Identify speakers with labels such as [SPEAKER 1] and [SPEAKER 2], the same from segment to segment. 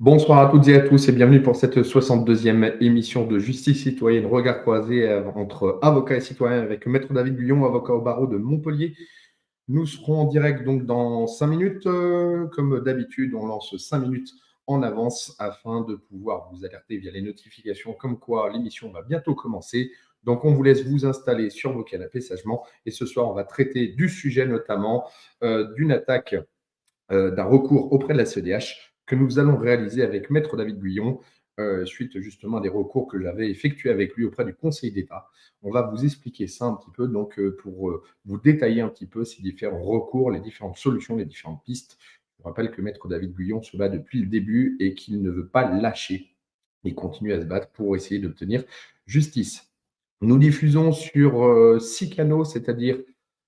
[SPEAKER 1] Bonsoir à toutes et à tous et bienvenue pour cette 62e émission de Justice citoyenne, regard croisé entre avocats et citoyens avec Maître David Guillon, avocat au barreau de Montpellier. Nous serons en direct donc dans 5 minutes. Comme d'habitude, on lance 5 minutes en avance afin de pouvoir vous alerter via les notifications comme quoi l'émission va bientôt commencer. Donc on vous laisse vous installer sur vos canapés sagement et ce soir on va traiter du sujet notamment d'une attaque d'un recours auprès de la CEDH que nous allons réaliser avec Maître David Guillon, suite justement à des recours que j'avais effectués avec lui auprès du Conseil d'État. On va vous expliquer ça un petit peu, donc pour vous détailler un petit peu ces différents recours, les différentes solutions, les différentes pistes. Je vous rappelle que Maître David Guillon se bat depuis le début et qu'il ne veut pas lâcher. Il continue à se battre pour essayer d'obtenir justice. Nous diffusons sur 6 canaux, c'est-à-dire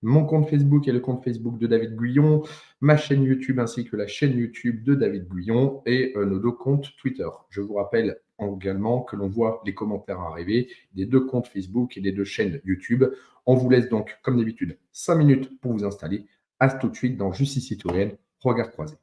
[SPEAKER 1] mon compte Facebook et le compte Facebook de David Guillon, ma chaîne YouTube ainsi que la chaîne YouTube de David Guillon et nos deux comptes Twitter. Je vous rappelle également que l'on voit les commentaires arriver des deux comptes Facebook et des deux chaînes YouTube. On vous laisse donc, comme d'habitude, 5 minutes pour vous installer. À tout de suite dans Justice citoyenne, regard croisé.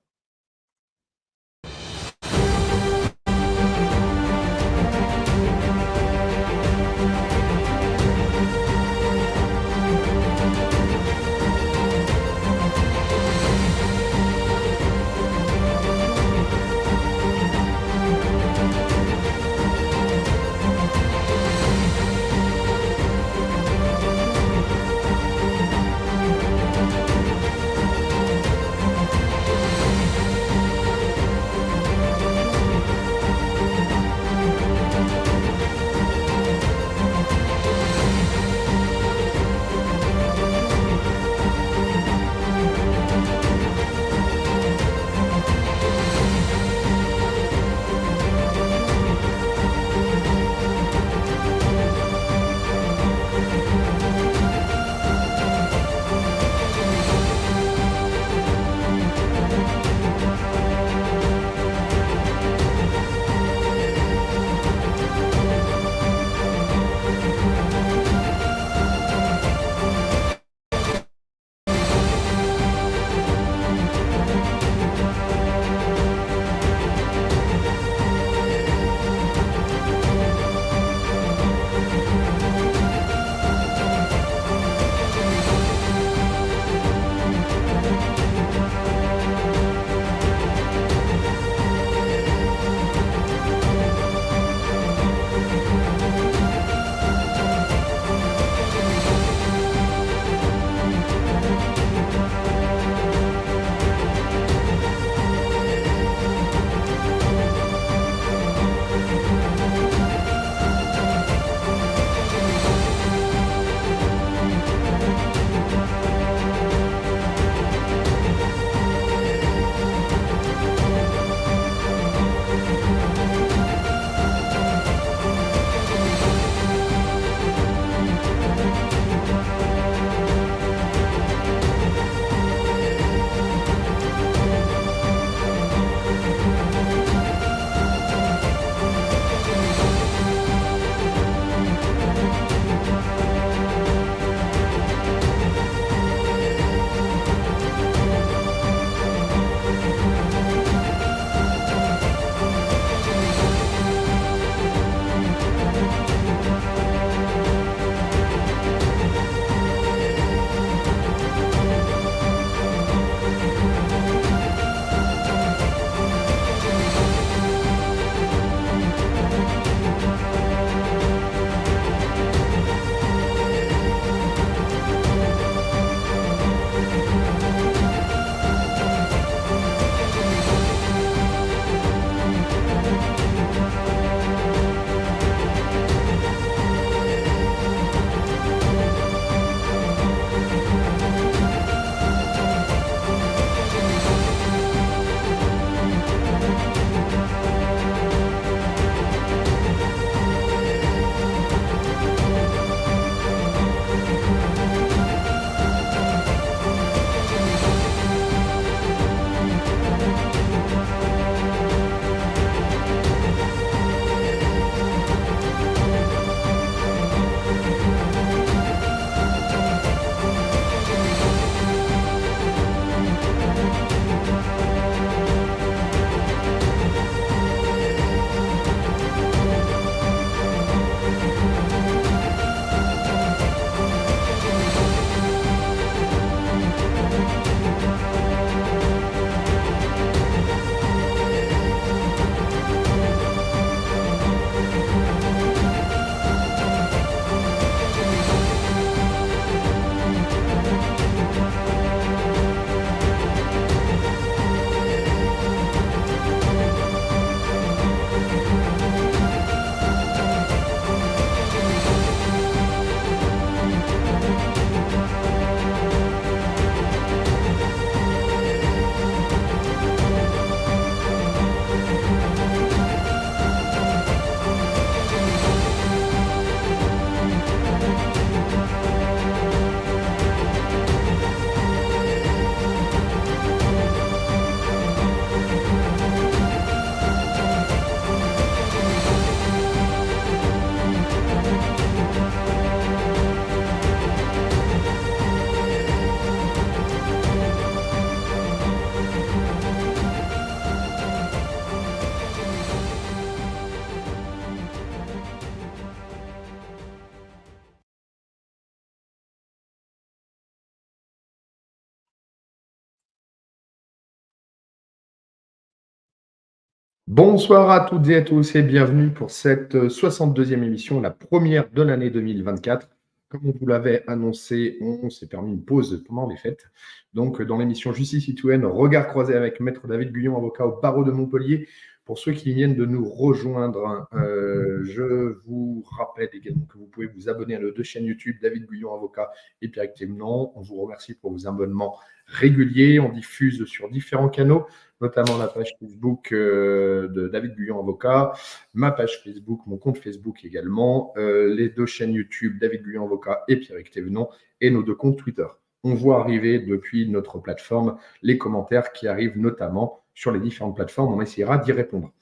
[SPEAKER 1] Bonsoir à toutes et à tous et bienvenue pour cette 62e émission, la première de l'année 2024. Comme on vous l'avait annoncé, on s'est permis une pause pendant les fêtes. Donc, dans l'émission Justice citoyenne, regard croisé avec Maître David Guyon, avocat au barreau de Montpellier. Pour ceux qui viennent de nous rejoindre, je vous rappelle également que vous pouvez vous abonner à nos deux chaînes YouTube, David Guyon, avocat, et Pierre Thévenon. On vous remercie pour vos abonnements réguliers. On diffuse sur différents canaux, notamment la page Facebook de David Guyon Avocat, ma page Facebook, mon compte Facebook également, les deux chaînes YouTube David Guyon Avocat et Pierrick Thévenon, et nos deux comptes Twitter. On voit arriver depuis notre plateforme les commentaires qui arrivent notamment sur les différentes plateformes. On essaiera d'y répondre.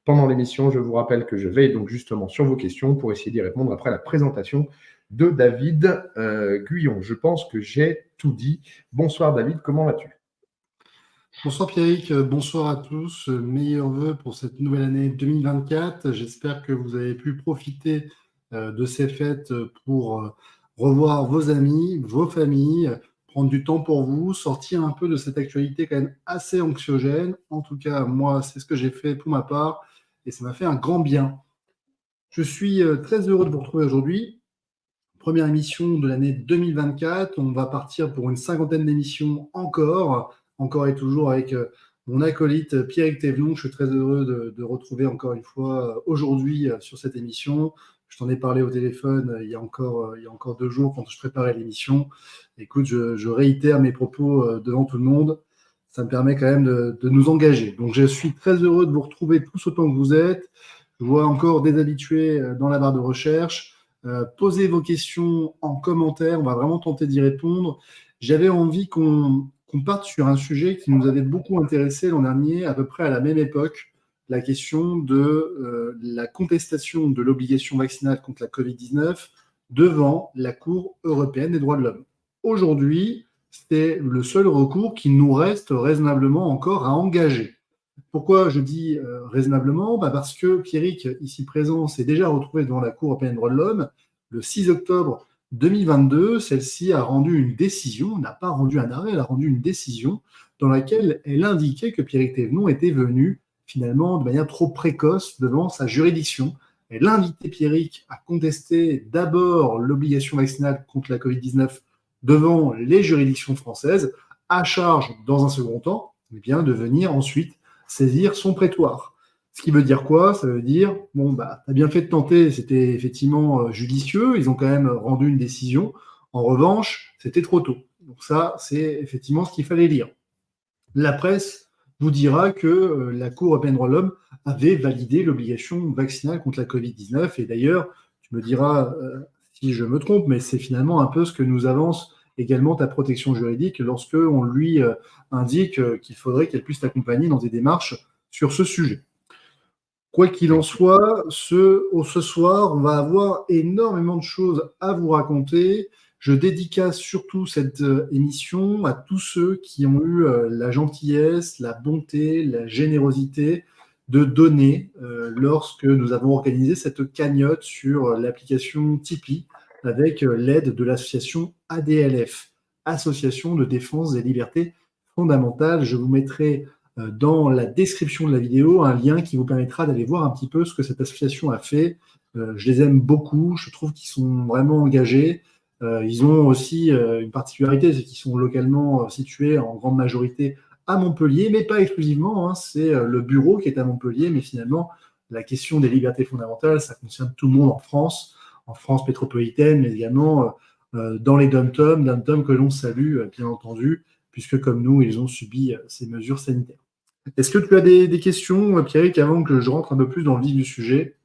[SPEAKER 1] Pendant l'émission, je vous rappelle que je veille donc justement sur vos questions pour essayer d'y répondre après la présentation de David Guyon. Je pense que j'ai tout dit. Bonsoir David, comment vas-tu ?
[SPEAKER 2] Bonsoir Pierrick, bonsoir à tous. Meilleurs vœux pour cette nouvelle année 2024. J'espère que vous avez pu profiter de ces fêtes pour revoir vos amis, vos familles, prendre du temps pour vous, sortir un peu de cette actualité quand même assez anxiogène. En tout cas, moi, c'est ce que j'ai fait pour ma part et ça m'a fait un grand bien. Je suis très heureux de vous retrouver aujourd'hui. Première émission de l'année 2024. On va partir pour une 50aine d'émissions encore et toujours avec mon acolyte Pierrick Thévenon. Je suis très heureux de retrouver encore une fois aujourd'hui sur cette émission. Je t'en ai parlé au téléphone il y a encore 2 jours quand je préparais l'émission. Écoute, je réitère mes propos devant tout le monde. Ça me permet quand même de nous engager. Donc, je suis très heureux de vous retrouver tous autant que vous êtes. Je vois encore des habitués dans la barre de recherche. Posez vos questions en commentaire, on va vraiment tenter d'y répondre. J'avais envie qu'on parte sur un sujet qui nous avait beaucoup intéressé l'an dernier, à peu près à la même époque, la question de la contestation de l'obligation vaccinale contre la Covid-19 devant la Cour européenne des droits de l'homme. Aujourd'hui, c'est le seul recours qui nous reste raisonnablement encore à engager. Pourquoi je dis raisonnablement? Parce que Pierrick, ici présent, s'est déjà retrouvé devant la Cour européenne des droits de l'homme le 6 octobre 2022. Celle-ci a rendu une décision, n'a pas rendu un arrêt, elle a rendu une décision dans laquelle elle indiquait que Pierrick Thévenon était venu finalement de manière trop précoce devant sa juridiction. Elle invitait Pierrick à contester d'abord l'obligation vaccinale contre la Covid-19 devant les juridictions françaises, à charge, dans un second temps, eh bien, de venir ensuite saisir son prétoire. Ce qui veut dire quoi? Ça veut dire, bon, bah, t'as bien fait de tenter, c'était effectivement judicieux, ils ont quand même rendu une décision. En revanche, c'était trop tôt. Donc ça, c'est effectivement ce qu'il fallait lire. La presse vous dira que la Cour européenne des droits de l'homme avait validé l'obligation vaccinale contre la Covid-19. Et d'ailleurs, tu me diras si je me trompe, mais c'est finalement un peu ce que nous avance également ta protection juridique lorsque on lui indique qu'il faudrait qu'elle puisse t'accompagner dans des démarches sur ce sujet. Quoi qu'il en soit, ce soir, on va avoir énormément de choses à vous raconter. Je dédicace surtout cette émission à tous ceux qui ont eu la gentillesse, la bonté, la générosité de donner lorsque nous avons organisé cette cagnotte sur l'application Tipeee avec l'aide de l'association ADLF, Association de défense des libertés fondamentales. Je vous mettrai dans la description de la vidéo un lien qui vous permettra d'aller voir un petit peu ce que cette association a fait. Je les aime beaucoup, je trouve qu'ils sont vraiment engagés. Ils ont aussi une particularité, c'est qu'ils sont localement situés en grande majorité à Montpellier, mais pas exclusivement. Hein. C'est le bureau qui est à Montpellier, mais finalement, la question des libertés fondamentales, ça concerne tout le monde en France métropolitaine, mais également dans les dom-toms que l'on salue, bien entendu, puisque comme nous, ils ont subi ces mesures sanitaires. Est-ce que tu as des questions, Pierrick, avant que je rentre un peu plus dans le vif du sujet?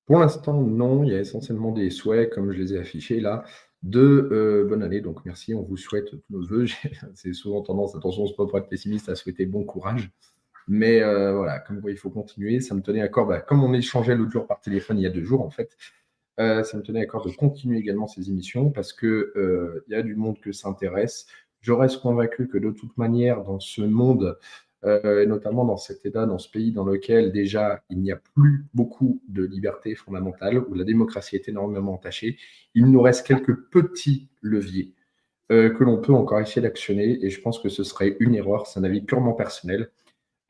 [SPEAKER 1] Pour l'instant, non. Il y a essentiellement des souhaits, comme je les ai affichés là, de bonne année. Donc, merci. On vous souhaite tous nos voeux. C'est souvent tendance, attention, on se peut pas être pessimiste, à souhaiter bon courage. Mais voilà, comme quoi il faut continuer. Ça me tenait à cœur, comme on échangeait l'autre jour par téléphone, il y a 2 jours en fait, ça me tenait à cœur de continuer également ces émissions parce que il y a du monde que ça intéresse. Je reste convaincu que de toute manière, dans ce monde, et notamment dans cet État, dans ce pays dans lequel déjà il n'y a plus beaucoup de libertés fondamentales, où la démocratie est énormément entachée, il nous reste quelques petits leviers que l'on peut encore essayer d'actionner. Et je pense que ce serait une erreur, c'est un avis purement personnel,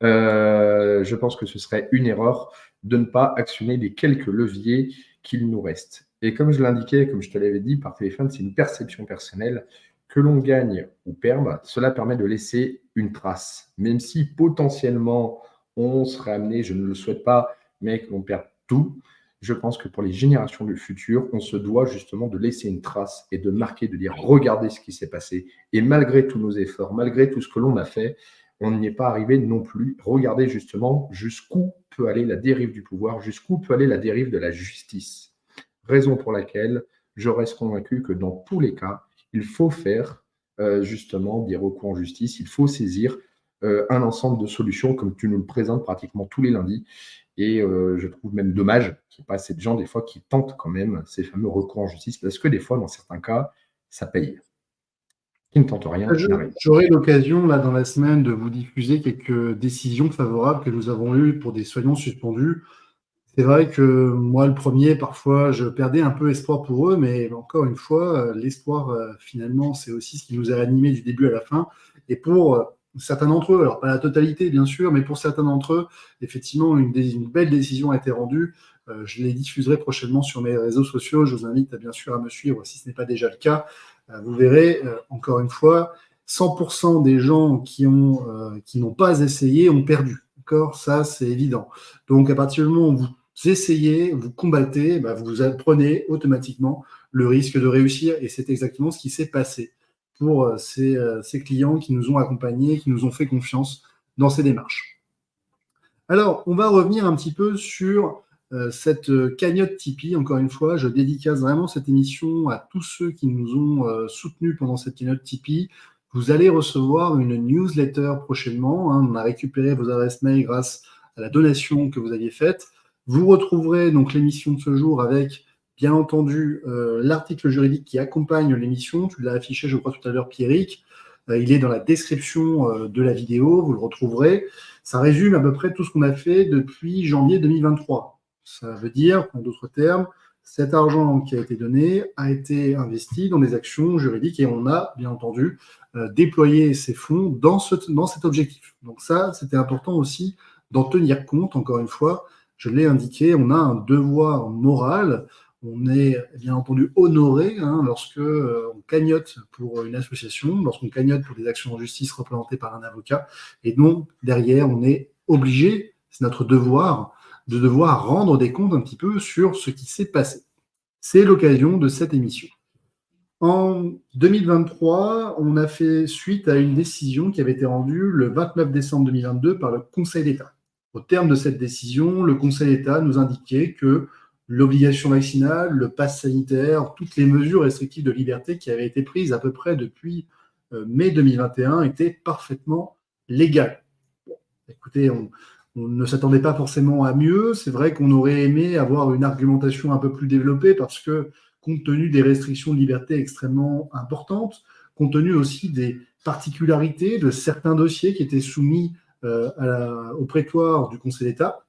[SPEAKER 1] Je pense que ce serait une erreur de ne pas actionner les quelques leviers qu'il nous reste. Et comme je l'indiquais, comme je te l'avais dit par téléphone, c'est une perception personnelle. Que l'on gagne ou perde, cela permet de laisser une trace. Même si potentiellement on serait amené, je ne le souhaite pas, mais que l'on perde tout, je pense que pour les générations du futur, on se doit justement de laisser une trace et de marquer, de dire regardez ce qui s'est passé. Et malgré tous nos efforts, malgré tout ce que l'on a fait, on n'y est pas arrivé non plus. Regardez justement jusqu'où peut aller la dérive du pouvoir, jusqu'où peut aller la dérive de la justice. Raison pour laquelle je reste convaincu que dans tous les cas, il faut faire justement des recours en justice, il faut saisir un ensemble de solutions comme tu nous le présentes pratiquement tous les lundis. Et je trouve même dommage qu'il n'y ait pas assez de gens des fois qui tentent quand même ces fameux recours en justice parce que des fois, dans certains cas, ça paye. Qui ne tente rien n'arrive.
[SPEAKER 2] J'aurai l'occasion, là, dans la semaine, de vous diffuser quelques décisions favorables que nous avons eues pour des soignants suspendus. C'est vrai que moi, le premier, parfois, je perdais un peu espoir pour eux, mais encore une fois, l'espoir, finalement, c'est aussi ce qui nous a animés du début à la fin. Et pour certains d'entre eux, alors pas la totalité, bien sûr, mais pour certains d'entre eux, effectivement, une belle décision a été rendue. Je les diffuserai prochainement sur mes réseaux sociaux. Je vous invite bien sûr à me suivre si ce n'est pas déjà le cas. Vous verrez, encore une fois, 100% des gens qui n'ont pas essayé ont perdu. D'accord ? Ça, c'est évident. Donc, à partir du moment où vous essayez, vous combattez, vous prenez automatiquement le risque de réussir. Et c'est exactement ce qui s'est passé pour ces clients qui nous ont accompagnés, qui nous ont fait confiance dans ces démarches. Alors, on va revenir un petit peu sur cette cagnotte Tipeee. Encore une fois, je dédicace vraiment cette émission à tous ceux qui nous ont soutenus pendant cette cagnotte Tipeee. Vous allez recevoir une newsletter prochainement. On a récupéré vos adresses mail grâce à la donation que vous aviez faite. Vous retrouverez donc l'émission de ce jour avec, bien entendu, l'article juridique qui accompagne l'émission. Tu l'as affiché, je crois, tout à l'heure, Pierrick. Il est dans la description de la vidéo, vous le retrouverez. Ça résume à peu près tout ce qu'on a fait depuis janvier 2023. Ça veut dire, en d'autres termes, cet argent qui a été donné a été investi dans des actions juridiques et on a, bien entendu, déployé ces fonds dans cet objectif. Donc ça, c'était important aussi d'en tenir compte. Encore une fois, je l'ai indiqué, on a un devoir moral. On est bien entendu honoré lorsque on cagnotte pour une association, lorsqu'on cagnotte pour des actions en justice représentées par un avocat. Et donc, derrière, on est obligé, c'est notre devoir, de devoir rendre des comptes un petit peu sur ce qui s'est passé. C'est l'occasion de cette émission. En 2023, on a fait suite à une décision qui avait été rendue le 29 décembre 2022 par le Conseil d'État. Au terme de cette décision, le Conseil d'État nous indiquait que l'obligation vaccinale, le pass sanitaire, toutes les mesures restrictives de liberté qui avaient été prises à peu près depuis mai 2021 étaient parfaitement légales. Bon, écoutez, on ne s'attendait pas forcément à mieux. C'est vrai qu'on aurait aimé avoir une argumentation un peu plus développée parce que, compte tenu des restrictions de liberté extrêmement importantes, compte tenu aussi des particularités de certains dossiers qui étaient soumis au prétoire du Conseil d'État,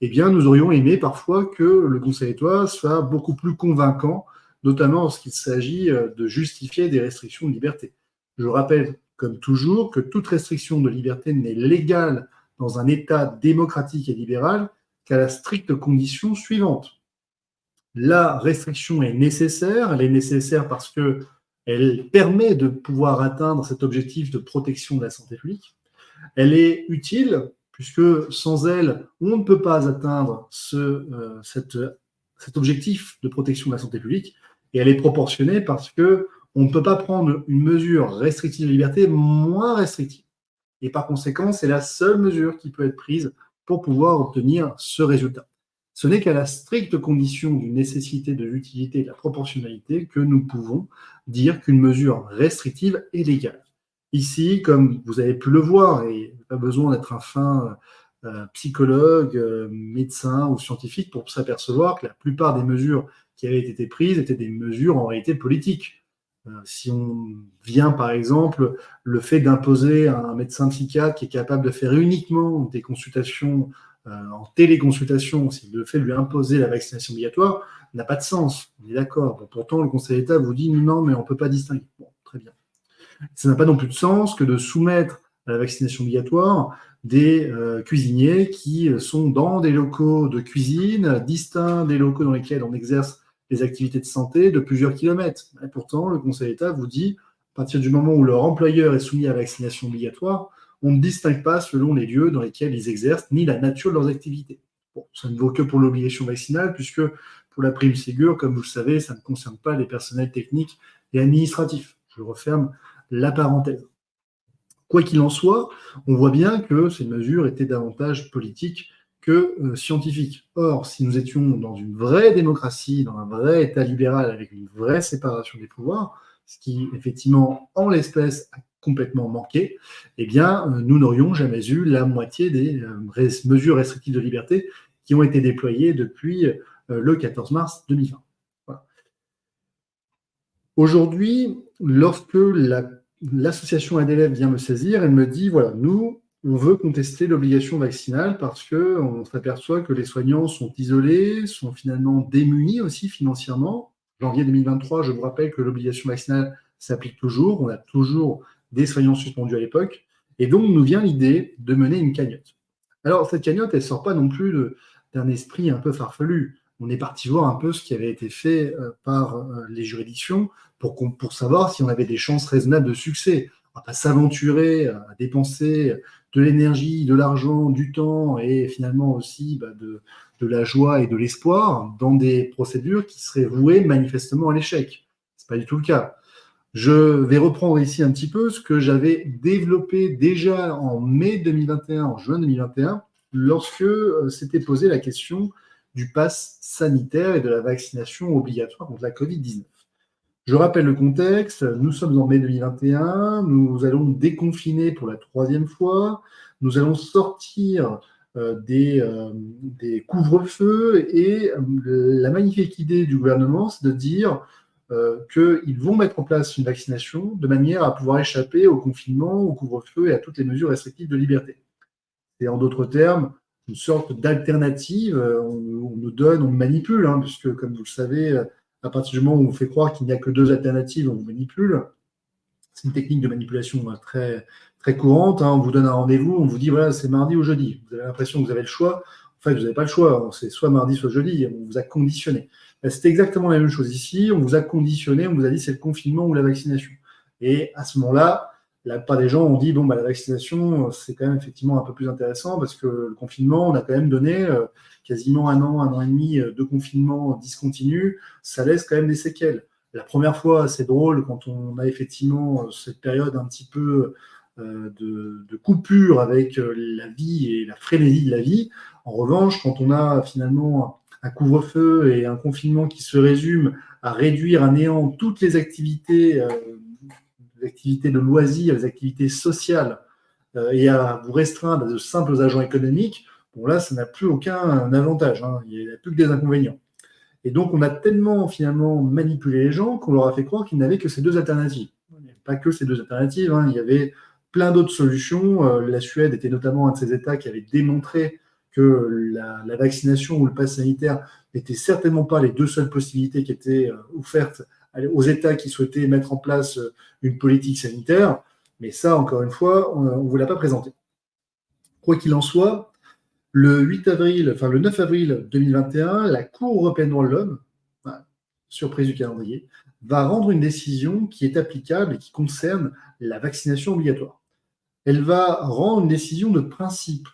[SPEAKER 2] eh bien, nous aurions aimé parfois que le Conseil d'État soit beaucoup plus convaincant, notamment lorsqu'il s'agit de justifier des restrictions de liberté. Je rappelle, comme toujours, que toute restriction de liberté n'est légale dans un État démocratique et libéral qu'à la stricte condition suivante. La restriction est nécessaire. Elle est nécessaire parce qu'elle permet de pouvoir atteindre cet objectif de protection de la santé publique. Elle est utile puisque sans elle, on ne peut pas atteindre cet objectif de protection de la santé publique, et elle est proportionnée parce qu'on ne peut pas prendre une mesure restrictive de liberté moins restrictive. Et par conséquent, c'est la seule mesure qui peut être prise pour pouvoir obtenir ce résultat. Ce n'est qu'à la stricte condition d'une nécessité, de l'utilité et de la proportionnalité que nous pouvons dire qu'une mesure restrictive est légale. Ici, comme vous avez pu le voir, et pas besoin d'être un fin psychologue, médecin ou scientifique pour s'apercevoir que la plupart des mesures qui avaient été prises étaient des mesures en réalité politiques. Si on vient, par exemple, le fait d'imposer à un médecin psychiatre qui est capable de faire uniquement des consultations en téléconsultation, si le fait de lui imposer la vaccination obligatoire n'a pas de sens. On est d'accord. Bon, pourtant, le Conseil d'État vous dit non, mais on ne peut pas distinguer. Bon, très bien. Ça n'a pas non plus de sens que de soumettre à la vaccination obligatoire des cuisiniers qui sont dans des locaux de cuisine distincts des locaux dans lesquels on exerce les activités de santé de plusieurs kilomètres. Et pourtant, le Conseil d'État vous dit, à partir du moment où leur employeur est soumis à la vaccination obligatoire, on ne distingue pas selon les lieux dans lesquels ils exercent ni la nature de leurs activités. Bon, ça ne vaut que pour l'obligation vaccinale, puisque pour la prime Ségur, comme vous le savez, ça ne concerne pas les personnels techniques et administratifs. Je referme la parenthèse. Quoi qu'il en soit, on voit bien que ces mesures étaient davantage politiques que scientifiques. Or, si nous étions dans une vraie démocratie, dans un vrai État libéral avec une vraie séparation des pouvoirs, ce qui, effectivement, en l'espèce, a complètement manqué, eh bien, nous n'aurions jamais eu la moitié des mesures restrictives de liberté qui ont été déployées depuis le 14 mars 2020. Voilà. Aujourd'hui, lorsque l'association ADLF vient me saisir, elle me dit, voilà, nous, on veut contester l'obligation vaccinale parce qu'on s'aperçoit que les soignants sont isolés, sont finalement démunis aussi financièrement. Janvier 2023, je vous rappelle que l'obligation vaccinale s'applique toujours. On a toujours des soignants suspendus à l'époque. Et donc, nous vient l'idée de mener une cagnotte. Alors, cette cagnotte, elle ne sort pas non plus d'un esprit un peu farfelu. On est parti voir un peu ce qui avait été fait par les juridictions pour savoir si on avait des chances raisonnables de succès. On ne va pas s'aventurer à dépenser de l'énergie, de l'argent, du temps et finalement aussi de la joie et de l'espoir dans des procédures qui seraient vouées manifestement à l'échec. Ce n'est pas du tout le cas. Je vais reprendre ici un petit peu ce que j'avais développé déjà en mai 2021, en juin 2021, lorsque s'était posée la question du pass sanitaire et de la vaccination obligatoire contre la Covid-19. Je rappelle le contexte, nous sommes en mai 2021, nous allons déconfiner pour la 3e fois, nous allons sortir des couvre-feux et la magnifique idée du gouvernement, c'est de dire qu'ils vont mettre en place une vaccination de manière à pouvoir échapper au confinement, au couvre-feu et à toutes les mesures restrictives de liberté. Et en d'autres termes, une sorte d'alternative, on nous donne, on nous manipule, puisque comme vous le savez, à partir du moment où on fait croire qu'il n'y a que 2 alternatives, on vous manipule. C'est une technique de manipulation très, très courante. On vous donne un rendez-vous, on vous dit voilà, c'est mardi ou jeudi. Vous avez l'impression que vous avez le choix. En fait, vous n'avez pas le choix. C'est soit mardi, soit jeudi. On vous a conditionné. C'est exactement la même chose ici. On vous a conditionné, on vous a dit c'est le confinement ou la vaccination. Et à ce moment-là, la plupart des gens ont dit bon, la vaccination, c'est quand même effectivement un peu plus intéressant parce que le confinement, on a quand même donné quasiment un an et demi de confinement discontinu. Ça laisse quand même des séquelles. La première fois, c'est drôle quand on a effectivement cette période un petit peu de coupure avec la vie et la frénésie de la vie. En revanche, quand on a finalement un couvre-feu et un confinement qui se résume à réduire à néant toutes les activités de loisirs, les activités sociales, et à vous restreindre à de simples agents économiques, bon là, ça n'a plus aucun avantage. Il n'y a plus que des inconvénients. Et donc, on a tellement finalement manipulé les gens qu'on leur a fait croire qu'ils n'avaient que ces 2 alternatives. Il n'y avait pas que ces 2 alternatives, il y avait plein d'autres solutions. La Suède était notamment un de ces États qui avait démontré que la vaccination ou le pass sanitaire n'étaient certainement pas les 2 seules possibilités qui étaient offertes aux États qui souhaitaient mettre en place une politique sanitaire. Mais ça, encore une fois, on ne vous l'a pas présenté. Quoi qu'il en soit, le 9 avril 2021, la Cour européenne des droits de l'homme, surprise du calendrier, va rendre une décision qui est applicable et qui concerne la vaccination obligatoire. Elle va rendre une décision de principe.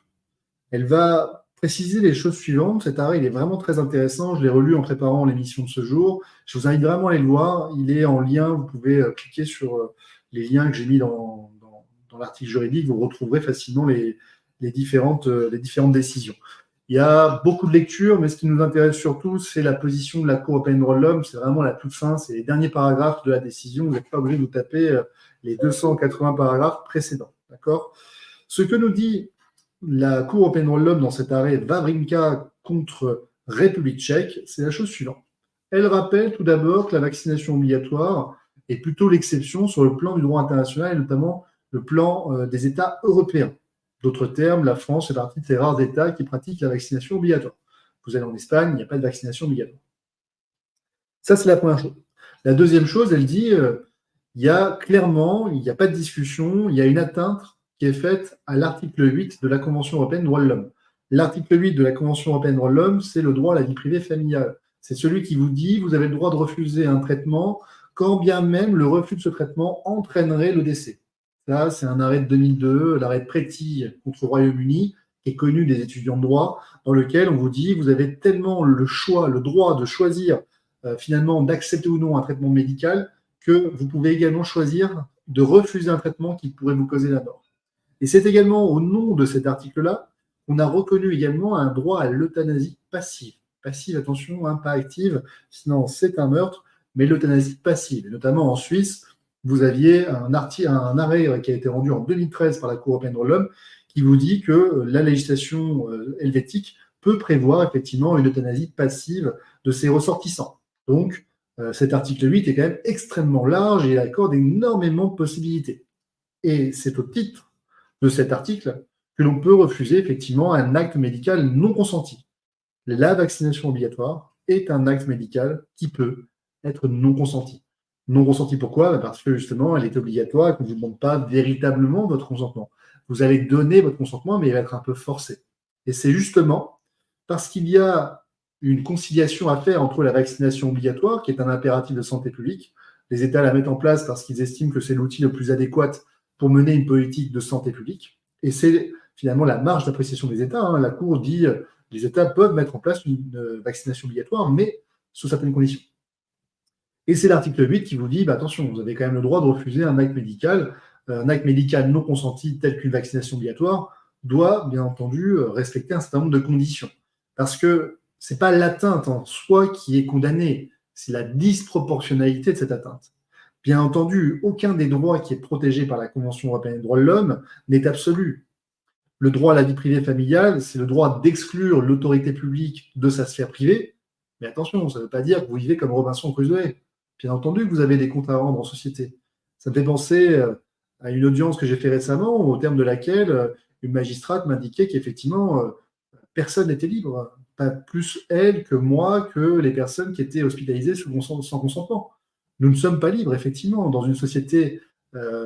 [SPEAKER 2] Elle va préciser les choses suivantes. Cet arrêt, il est vraiment très intéressant. Je l'ai relu en préparant l'émission de ce jour. Je vous invite vraiment à aller le voir. Il est en lien. Vous pouvez cliquer sur les liens que j'ai mis dans l'article juridique. Vous retrouverez facilement les différentes décisions. Il y a beaucoup de lectures, mais ce qui nous intéresse surtout, c'est la position de la Cour européenne des droits de l'homme. C'est vraiment la toute fin, c'est les derniers paragraphes de la décision. Vous n'êtes pas obligé de vous taper les 280 paragraphes précédents. D'accord ? Ce que nous dit la Cour européenne des droits de l'homme dans cet arrêt Wawrinka contre République tchèque, c'est la chose suivante. Elle rappelle tout d'abord que la vaccination obligatoire est plutôt l'exception sur le plan du droit international et notamment le plan des États européens. D'autres termes, la France fait partie de ces rares États qui pratiquent la vaccination obligatoire. Vous allez en Espagne, il n'y a pas de vaccination obligatoire. Ça, c'est la première chose. La deuxième chose, elle dit, il y a pas de discussion, il y a une atteinte qui est faite à l'article 8 de la Convention européenne des droits de l'homme. L'article 8 de la Convention européenne des droits de l'homme, c'est le droit à la vie privée familiale. C'est celui qui vous dit vous avez le droit de refuser un traitement quand bien même le refus de ce traitement entraînerait le décès. Ça, c'est un arrêt de 2002, l'arrêt de Pretty contre le Royaume-Uni, qui est connu des étudiants de droit, dans lequel on vous dit vous avez tellement le choix, le droit de choisir finalement d'accepter ou non un traitement médical que vous pouvez également choisir de refuser un traitement qui pourrait vous causer la mort. Et c'est également au nom de cet article-là qu'on a reconnu également un droit à l'euthanasie passive. Passive, attention, hein, pas active, sinon c'est un meurtre, mais l'euthanasie passive. Et notamment en Suisse, vous aviez un arrêt qui a été rendu en 2013 par la Cour européenne des droits de l'homme qui vous dit que la législation helvétique peut prévoir effectivement une euthanasie passive de ses ressortissants. Donc, cet article 8 est quand même extrêmement large et il accorde énormément de possibilités. Et c'est au titre de cet article que l'on peut refuser effectivement un acte médical non consenti. La vaccination obligatoire est un acte médical qui peut être non consenti. Non consenti pourquoi? Parce que justement, elle est obligatoire et qu'on ne vous demande pas véritablement votre consentement. Vous allez donner votre consentement, mais il va être un peu forcé. Et c'est justement parce qu'il y a une conciliation à faire entre la vaccination obligatoire, qui est un impératif de santé publique. Les États la mettent en place parce qu'ils estiment que c'est l'outil le plus adéquat pour mener une politique de santé publique. Et c'est finalement la marge d'appréciation des États. Hein. La Cour dit les États peuvent mettre en place une vaccination obligatoire, mais sous certaines conditions. Et c'est l'article 8 qui vous dit, attention, vous avez quand même le droit de refuser un acte médical non consenti tel qu'une vaccination obligatoire doit, bien entendu, respecter un certain nombre de conditions. Parce que ce n'est pas l'atteinte en soi qui est condamnée, c'est la disproportionnalité de cette atteinte. Bien entendu, aucun des droits qui est protégé par la Convention européenne des droits de l'homme n'est absolu. Le droit à la vie privée familiale, c'est le droit d'exclure l'autorité publique de sa sphère privée. Mais attention, ça ne veut pas dire que vous vivez comme Robinson Crusoe. Bien entendu que vous avez des comptes à rendre en société. Ça me fait penser à une audience que j'ai fait récemment, au terme de laquelle une magistrate m'indiquait qu'effectivement, personne n'était libre. Pas plus elle que moi, que les personnes qui étaient hospitalisées sans consentement. Nous ne sommes pas libres, effectivement, dans une société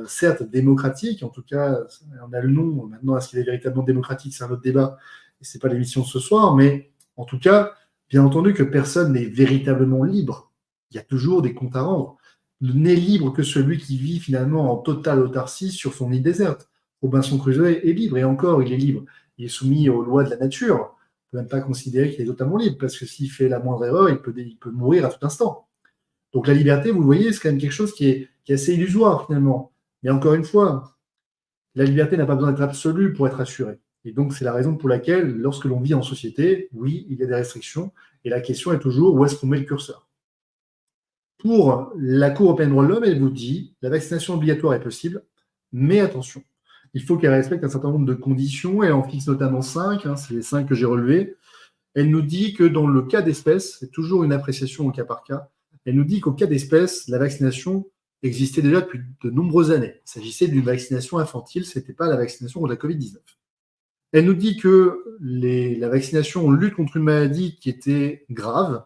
[SPEAKER 2] certes démocratique, en tout cas, on a le nom, maintenant, est-ce qu'il est véritablement démocratique, c'est un autre débat, et ce n'est pas l'émission de ce soir, mais en tout cas, bien entendu que personne n'est véritablement libre. Il y a toujours des comptes à rendre. N'est libre que celui qui vit finalement en totale autarcie sur son île déserte. Robinson Crusoe est libre, et encore, il est libre. Il est soumis aux lois de la nature. On ne peut même pas considérer qu'il est totalement libre, parce que s'il fait la moindre erreur, il peut mourir à tout instant. Donc la liberté, vous voyez, c'est quand même quelque chose qui est assez illusoire finalement. Mais encore une fois, la liberté n'a pas besoin d'être absolue pour être assurée. Et donc c'est la raison pour laquelle, lorsque l'on vit en société, oui, il y a des restrictions. Et la question est toujours où est-ce qu'on met le curseur. Pour la Cour européenne des droits de l'homme, elle vous dit la vaccination obligatoire est possible, mais attention, il faut qu'elle respecte un certain nombre de conditions. Elle en fixe notamment 5, c'est les 5 que j'ai relevés. Elle nous dit que dans le cas d'espèce, c'est toujours une appréciation au cas par cas, elle nous dit qu'au cas d'espèce, la vaccination existait déjà depuis de nombreuses années. Il s'agissait d'une vaccination infantile, ce n'était pas la vaccination contre la Covid-19. Elle nous dit que la vaccination lutte contre une maladie qui était grave.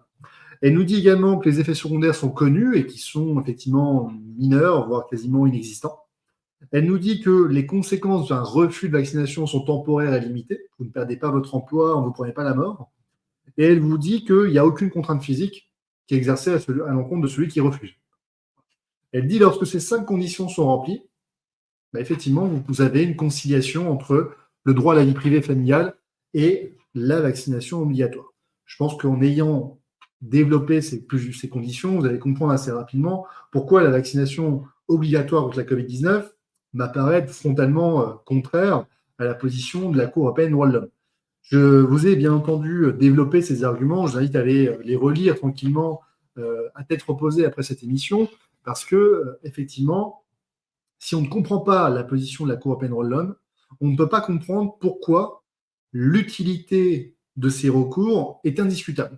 [SPEAKER 2] Elle nous dit également que les effets secondaires sont connus et qui sont effectivement mineurs, voire quasiment inexistants. Elle nous dit que les conséquences d'un refus de vaccination sont temporaires et limitées. Vous ne perdez pas votre emploi, on ne vous prenez pas la mort. Et elle vous dit qu'il n'y a aucune contrainte physique qui est exercée à l'encontre de celui qui refuse. Elle dit lorsque ces 5 conditions sont remplies, effectivement, vous avez une conciliation entre le droit à la vie privée familiale et la vaccination obligatoire. Je pense qu'en ayant développé ces conditions, vous allez comprendre assez rapidement pourquoi la vaccination obligatoire contre la Covid-19 m'apparaît frontalement contraire à la position de la Cour européenne des droits de l'homme. Je vous ai bien entendu développé ces arguments. Je vous invite à les relire tranquillement à tête reposée après cette émission, parce que effectivement, si on ne comprend pas la position de la Cour européenne des droits de l'homme, on ne peut pas comprendre pourquoi l'utilité de ces recours est indiscutable.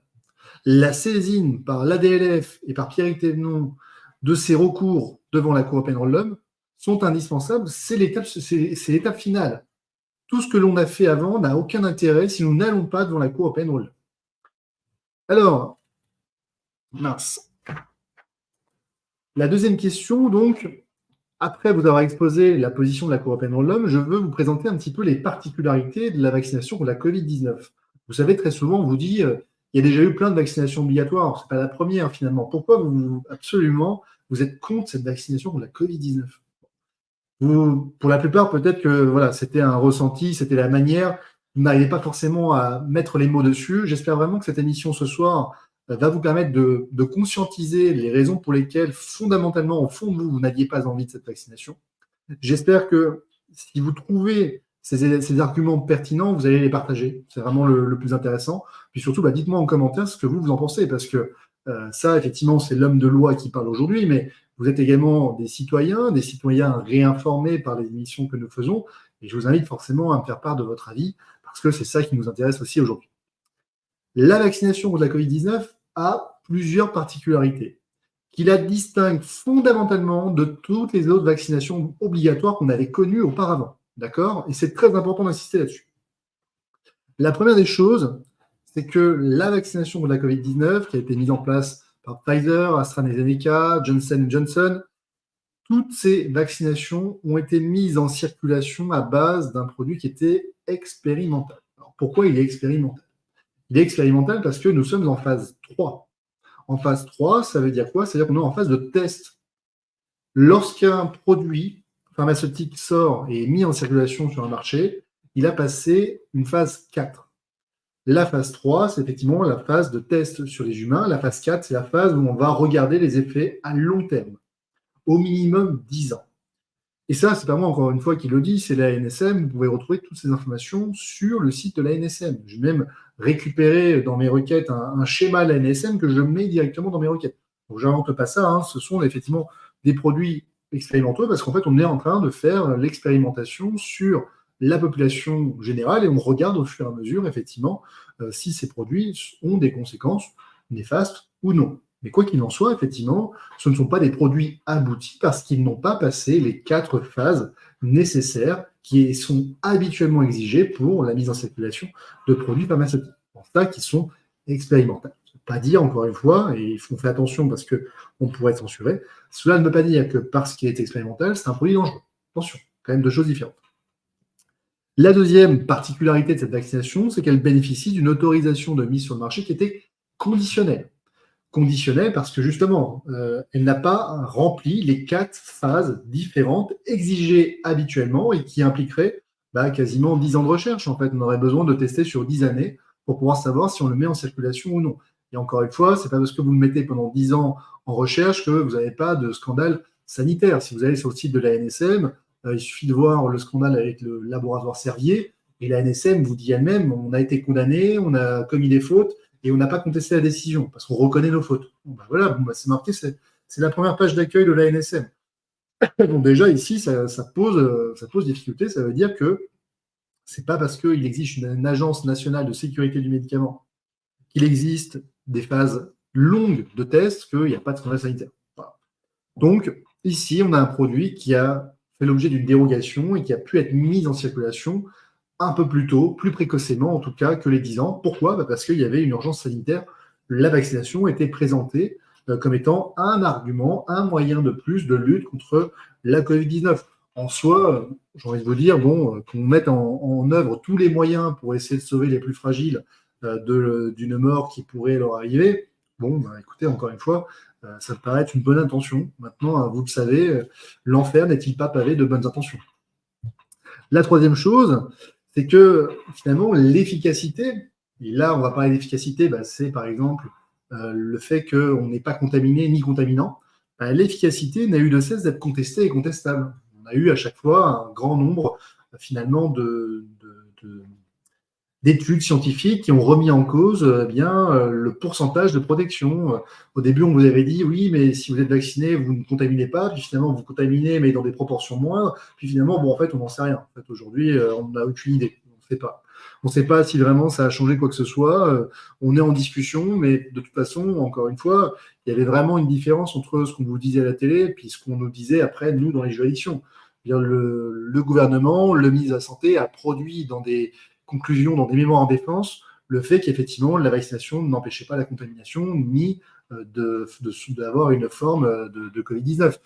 [SPEAKER 2] La saisine par l'ADLF et par Pierrick Thévenon de ces recours devant la Cour européenne des droits de l'homme sont indispensables. C'est l'étape finale. Tout ce que l'on a fait avant n'a aucun intérêt si nous n'allons pas devant la Cour européenne des droits de l'homme. Alors, mince. La deuxième question, donc, Après vous avoir exposé la position de la Cour européenne des droits de l'homme, je veux vous présenter un petit peu les particularités de la vaccination contre la Covid-19. Vous savez, très souvent, on vous dit, il y a déjà eu plein de vaccinations obligatoires. Ce n'est pas la première, finalement. Pourquoi absolument, vous êtes contre cette vaccination contre la Covid-19? Pour la plupart, peut-être que voilà, c'était un ressenti, c'était la manière. Vous n'arrivez pas forcément à mettre les mots dessus. J'espère vraiment que cette émission ce soir va vous permettre de conscientiser les raisons pour lesquelles, fondamentalement, au fond de vous, vous n'aviez pas envie de cette vaccination. J'espère que si vous trouvez ces arguments pertinents, vous allez les partager. C'est vraiment le plus intéressant. Puis surtout, dites-moi en commentaire ce que vous en pensez, parce que ça, effectivement, c'est l'homme de loi qui parle aujourd'hui, mais vous êtes également des citoyens réinformés par les émissions que nous faisons, et je vous invite forcément à me faire part de votre avis, parce que c'est ça qui nous intéresse aussi aujourd'hui. La vaccination contre la Covid-19 a plusieurs particularités qui la distinguent fondamentalement de toutes les autres vaccinations obligatoires qu'on avait connues auparavant. D'accord? Et c'est très important d'insister là-dessus. La première des choses, c'est que la vaccination contre la Covid-19, qui a été mise en place par Pfizer, AstraZeneca, Johnson Johnson, toutes ces vaccinations ont été mises en circulation à base d'un produit qui était expérimental. Alors, pourquoi il est expérimental? Il est expérimental parce que nous sommes en phase 3. En phase 3, ça veut dire quoi? C'est-à-dire qu'on est en phase de test. Lorsqu'un produit pharmaceutique sort et est mis en circulation sur un marché, il a passé une phase 4. La phase 3, c'est effectivement la phase de test sur les humains. La phase 4, c'est la phase où on va regarder les effets à long terme, au minimum 10 ans. Et ça, c'est pas moi, encore une fois, qui le dit, c'est la NSM. Vous pouvez retrouver toutes ces informations sur le site de la NSM. J'ai même récupéré dans mes requêtes un schéma de la NSM que je mets directement dans mes requêtes. Donc, j'invente pas ça. Ce sont effectivement des produits expérimentaux parce qu'en fait, on est en train de faire l'expérimentation sur la population générale et on regarde au fur et à mesure, effectivement, si ces produits ont des conséquences néfastes ou non. Mais quoi qu'il en soit, effectivement, ce ne sont pas des produits aboutis parce qu'ils n'ont pas passé les 4 phases nécessaires qui sont habituellement exigées pour la mise en circulation de produits pharmaceutiques. En ça, qui sont expérimentaux. Ça ne veut pas dire, encore une fois, et il faut faire attention parce qu'on pourrait être censuré, cela ne veut pas dire que parce qu'il est expérimental, c'est un produit dangereux. Attention, quand même deux choses différentes. La deuxième particularité de cette vaccination, c'est qu'elle bénéficie d'une autorisation de mise sur le marché qui était conditionnelle. Conditionnelle parce que justement, elle n'a pas rempli les 4 phases différentes exigées habituellement et qui impliqueraient quasiment 10 ans de recherche. En fait, on aurait besoin de tester sur 10 années pour pouvoir savoir si on le met en circulation ou non. Et encore une fois, ce n'est pas parce que vous le mettez pendant 10 ans en recherche que vous n'avez pas de scandale sanitaire. Si vous allez sur le site de la NSM, il suffit de voir le scandale avec le laboratoire Servier et la NSM vous dit elle-même, on a été condamné, on a commis des fautes, et on n'a pas contesté la décision, parce qu'on reconnaît nos fautes. Voilà, c'est marqué, c'est la première page d'accueil de la NSM. Donc déjà, ici, ça pose difficulté, ça veut dire que c'est pas parce qu'il existe une agence nationale de sécurité du médicament qu'il existe des phases longues de tests qu'il n'y a pas de scandale sanitaire. Voilà. Donc, ici, on a un produit qui a fait l'objet d'une dérogation et qui a pu être mis en circulation un peu plus tôt, plus précocement en tout cas que les 10 ans. Pourquoi? Parce qu'il y avait une urgence sanitaire. La vaccination était présentée comme étant un argument, un moyen de plus de lutte contre la Covid-19. En soi, j'ai envie de vous dire, qu'on mette en œuvre tous les moyens pour essayer de sauver les plus fragiles d'une mort qui pourrait leur arriver, écoutez, encore une fois, ça me paraît être une bonne intention. Maintenant, vous le savez, l'enfer n'est-il pas pavé de bonnes intentions? La troisième chose, c'est que finalement, l'efficacité, et là, on va parler d'efficacité, c'est par exemple le fait qu'on n'est pas contaminé ni contaminant. L'efficacité n'a eu de cesse d'être contestée et contestable. On a eu à chaque fois un grand nombre, finalement, d'études scientifiques qui ont remis en cause le pourcentage de protection. Au début, on vous avait dit, oui, mais si vous êtes vacciné, vous ne contaminez pas, puis finalement, vous contaminez, mais dans des proportions moindres, puis finalement, en fait, on n'en sait rien. En fait, aujourd'hui, on n'a aucune idée, on ne sait pas. On ne sait pas si vraiment ça a changé quoi que ce soit. On est en discussion, mais de toute façon, encore une fois, il y avait vraiment une différence entre ce qu'on vous disait à la télé et puis ce qu'on nous disait après, nous, dans les juridictions. Le gouvernement, le ministre de la Santé a produit dans des conclusion dans des mémoires en défense le fait qu'effectivement la vaccination n'empêchait pas la contamination ni d'avoir une forme de Covid-19.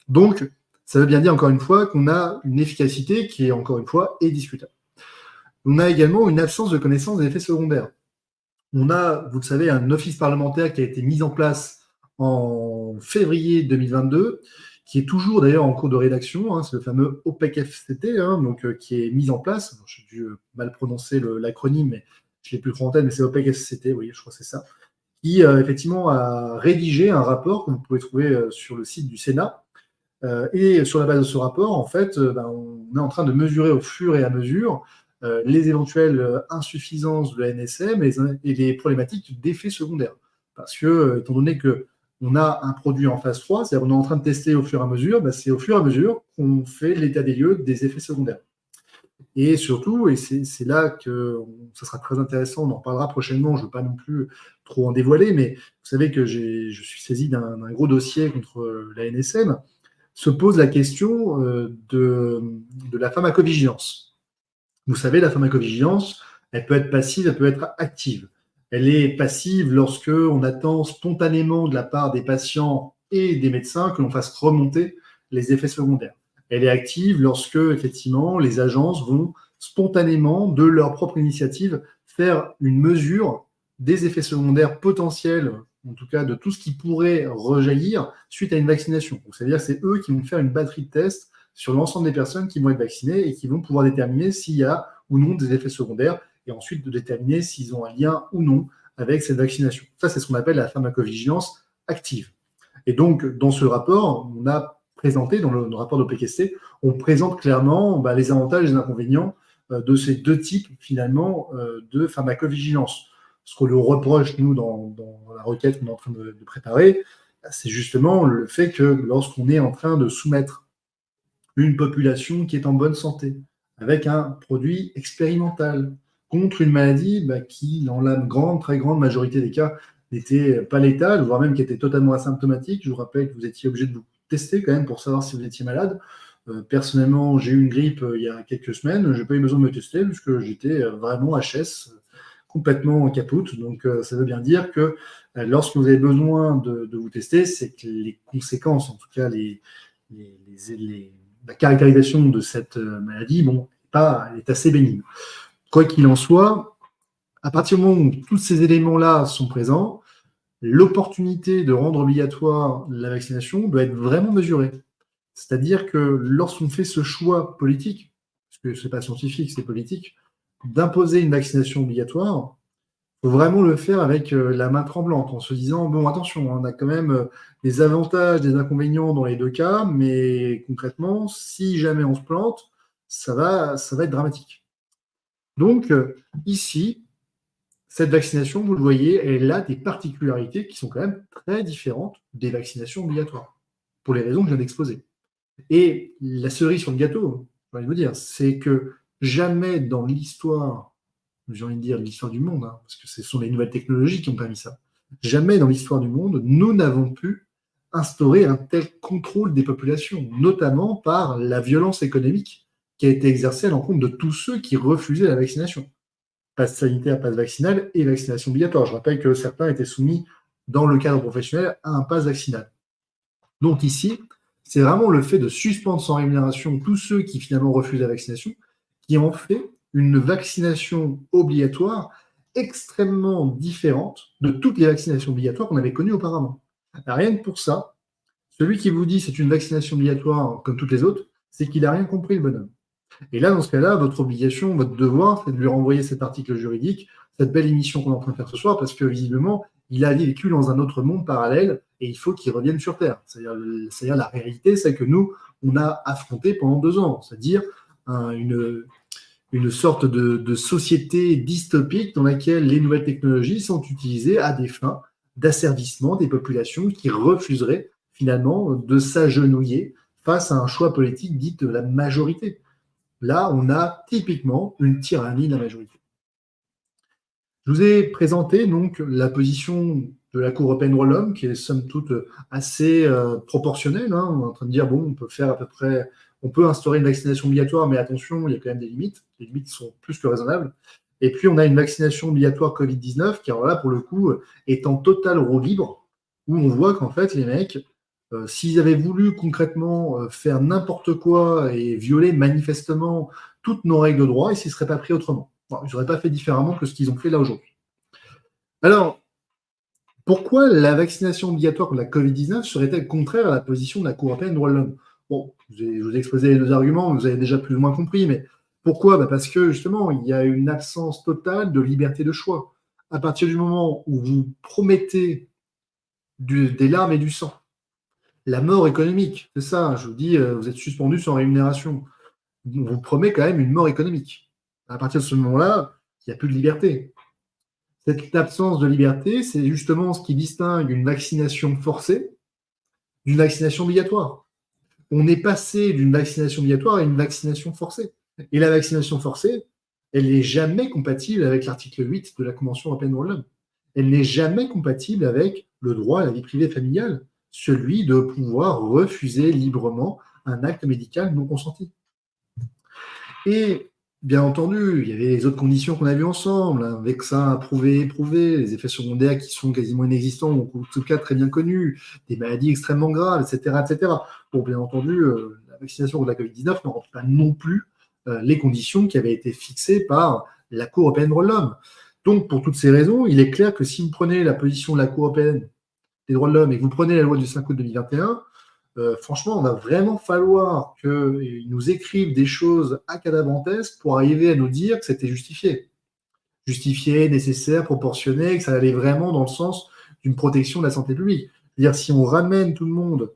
[SPEAKER 2] Donc, Ça veut bien dire, encore une fois, qu'on a une efficacité qui est, encore une fois, est discutable. On a également une absence de connaissance des effets secondaires. On a, vous le savez, un office parlementaire qui a été mis en place en février 2022, qui est toujours d'ailleurs en cours de rédaction, hein, c'est le fameux OPEC-FCT, hein, qui est mis en place. J'ai dû mal prononcer l'acronyme, mais je ne l'ai plus trop en tête, mais c'est OPEC-FCT, oui, je crois que c'est ça, qui effectivement a rédigé un rapport que vous pouvez trouver sur le site du Sénat. Et sur la base de ce rapport, en fait, on est en train de mesurer au fur et à mesure les éventuelles insuffisances de la NSM et les problématiques d'effets secondaires. Parce que, étant donné qu'on a un produit en phase 3, c'est-à-dire qu'on est en train de tester au fur et à mesure, c'est au fur et à mesure qu'on fait l'état des lieux des effets secondaires. Et surtout, et c'est là que ça sera très intéressant, on en parlera prochainement, je ne veux pas non plus trop en dévoiler, mais vous savez que je suis saisi d'un gros dossier contre la NSM, se pose la question de la pharmacovigilance. Vous savez, la pharmacovigilance, elle peut être passive, elle peut être active. Elle est passive lorsque on attend spontanément de la part des patients et des médecins que l'on fasse remonter les effets secondaires. Elle est active lorsque, effectivement, les agences vont spontanément, de leur propre initiative, faire une mesure des effets secondaires potentiels, en tout cas de tout ce qui pourrait rejaillir suite à une vaccination. Donc, c'est-à-dire que c'est eux qui vont faire une batterie de tests sur l'ensemble des personnes qui vont être vaccinées et qui vont pouvoir déterminer s'il y a ou non des effets secondaires et ensuite de déterminer s'ils ont un lien ou non avec cette vaccination. Ça, c'est ce qu'on appelle la pharmacovigilance active. Et donc, dans ce rapport, on a présenté, dans le rapport de PKST, on présente clairement les avantages et les inconvénients de ces deux types, finalement, de pharmacovigilance. Ce qu'on nous reproche, nous, dans la requête qu'on est en train de préparer, c'est justement le fait que lorsqu'on est en train de soumettre une population qui est en bonne santé, avec un produit expérimental, contre une maladie qui, dans la très grande majorité des cas, n'était pas létale, voire même qui était totalement asymptomatique. Je vous rappelle que vous étiez obligé de vous tester quand même pour savoir si vous étiez malade. Personnellement, j'ai eu une grippe il y a quelques semaines, je n'ai pas eu besoin de me tester puisque j'étais vraiment HS, complètement en capoute. Donc, ça veut bien dire que lorsque vous avez besoin de vous tester, c'est que les conséquences, en tout cas la caractérisation de cette maladie, elle est assez bénigne. Quoi qu'il en soit, à partir du moment où tous ces éléments-là sont présents, l'opportunité de rendre obligatoire la vaccination doit être vraiment mesurée. C'est-à-dire que lorsqu'on fait ce choix politique, parce que ce n'est pas scientifique, c'est politique, d'imposer une vaccination obligatoire, il faut vraiment le faire avec la main tremblante, en se disant, bon, attention, on a quand même des avantages, des inconvénients dans les deux cas, mais concrètement, si jamais on se plante, ça va être dramatique. Donc, ici, cette vaccination, vous le voyez, elle a des particularités qui sont quand même très différentes des vaccinations obligatoires, pour les raisons que je viens d'exposer. Et la cerise sur le gâteau, j'ai envie de vous dire, c'est que jamais dans l'histoire, j'ai envie de dire l'histoire du monde, parce que ce sont les nouvelles technologies qui ont permis ça, jamais dans l'histoire du monde, nous n'avons pu instaurer un tel contrôle des populations, notamment par la violence économique qui a été exercée à l'encontre de tous ceux qui refusaient la vaccination. Passe sanitaire, passe vaccinal et vaccination obligatoire. Je rappelle que certains étaient soumis, dans le cadre professionnel, à un pass vaccinal. Donc ici, c'est vraiment le fait de suspendre sans rémunération tous ceux qui finalement refusent la vaccination qui en fait une vaccination obligatoire extrêmement différente de toutes les vaccinations obligatoires qu'on avait connues auparavant. Rien que pour ça, celui qui vous dit c'est une vaccination obligatoire comme toutes les autres, c'est qu'il n'a rien compris, le bonhomme. Et là, dans ce cas-là, votre obligation, votre devoir, c'est de lui renvoyer cet article juridique, cette belle émission qu'on est en train de faire ce soir, parce que visiblement, il a vécu dans un autre monde parallèle et il faut qu'il revienne sur Terre. C'est-à-dire la réalité, c'est que nous, on a affronté pendant 2 ans, c'est-à-dire une sorte de société dystopique dans laquelle les nouvelles technologies sont utilisées à des fins d'asservissement des populations qui refuseraient finalement de s'agenouiller face à un choix politique dit de la majorité. Là, on a typiquement une tyrannie de la majorité. Je vous ai présenté donc la position de la Cour européenne des droits de l'homme, qui est somme toute assez proportionnelle. On est en train de dire, on peut faire à peu près, on peut instaurer une vaccination obligatoire, mais attention, il y a quand même des limites. Les limites sont plus que raisonnables. Et puis, on a une vaccination obligatoire Covid-19, qui, alors là, pour le coup, est en total roue libre, où on voit qu'en fait, les mecs S'ils avaient voulu concrètement faire n'importe quoi et violer manifestement toutes nos règles de droit, ils ne s'y seraient pas pris autrement. Bon, ils n'auraient pas fait différemment que ce qu'ils ont fait là aujourd'hui. Alors, pourquoi la vaccination obligatoire contre la Covid-19 serait-elle contraire à la position de la Cour européenne des droits de l'homme? Bon, je vous ai exposé les deux arguments, vous avez déjà plus ou moins compris, mais pourquoi? Parce que justement, il y a une absence totale de liberté de choix. À partir du moment où vous promettez des larmes et du sang, la mort économique, c'est ça, je vous dis, vous êtes suspendu sans rémunération. On vous promet quand même une mort économique. À partir de ce moment-là, il n'y a plus de liberté. Cette absence de liberté, c'est justement ce qui distingue une vaccination forcée d'une vaccination obligatoire. On est passé d'une vaccination obligatoire à une vaccination forcée. Et la vaccination forcée, elle n'est jamais compatible avec l'article 8 de la Convention européenne des droits de l'homme. Elle n'est jamais compatible avec le droit à la vie privée familiale, celui de pouvoir refuser librement un acte médical non consenti. Et bien entendu, il y avait les autres conditions qu'on a vues ensemble, un vaccin approuvé, éprouvé, les effets secondaires qui sont quasiment inexistants, ou en tout cas très bien connus, des maladies extrêmement graves, etc. etc. Bon, bien entendu, la vaccination contre la Covid-19 ne remplit pas non plus les conditions qui avaient été fixées par la Cour européenne des droits de l'homme. Donc, pour toutes ces raisons, il est clair que si vous prenez la position de la Cour européenne des droits de l'homme et que vous prenez la loi du 5 août 2021, franchement, on va vraiment falloir qu'ils nous écrivent des choses accadabantesques pour arriver à nous dire que c'était justifié. Justifié, nécessaire, proportionné, que ça allait vraiment dans le sens d'une protection de la santé publique. C'est-à-dire, si on ramène tout le monde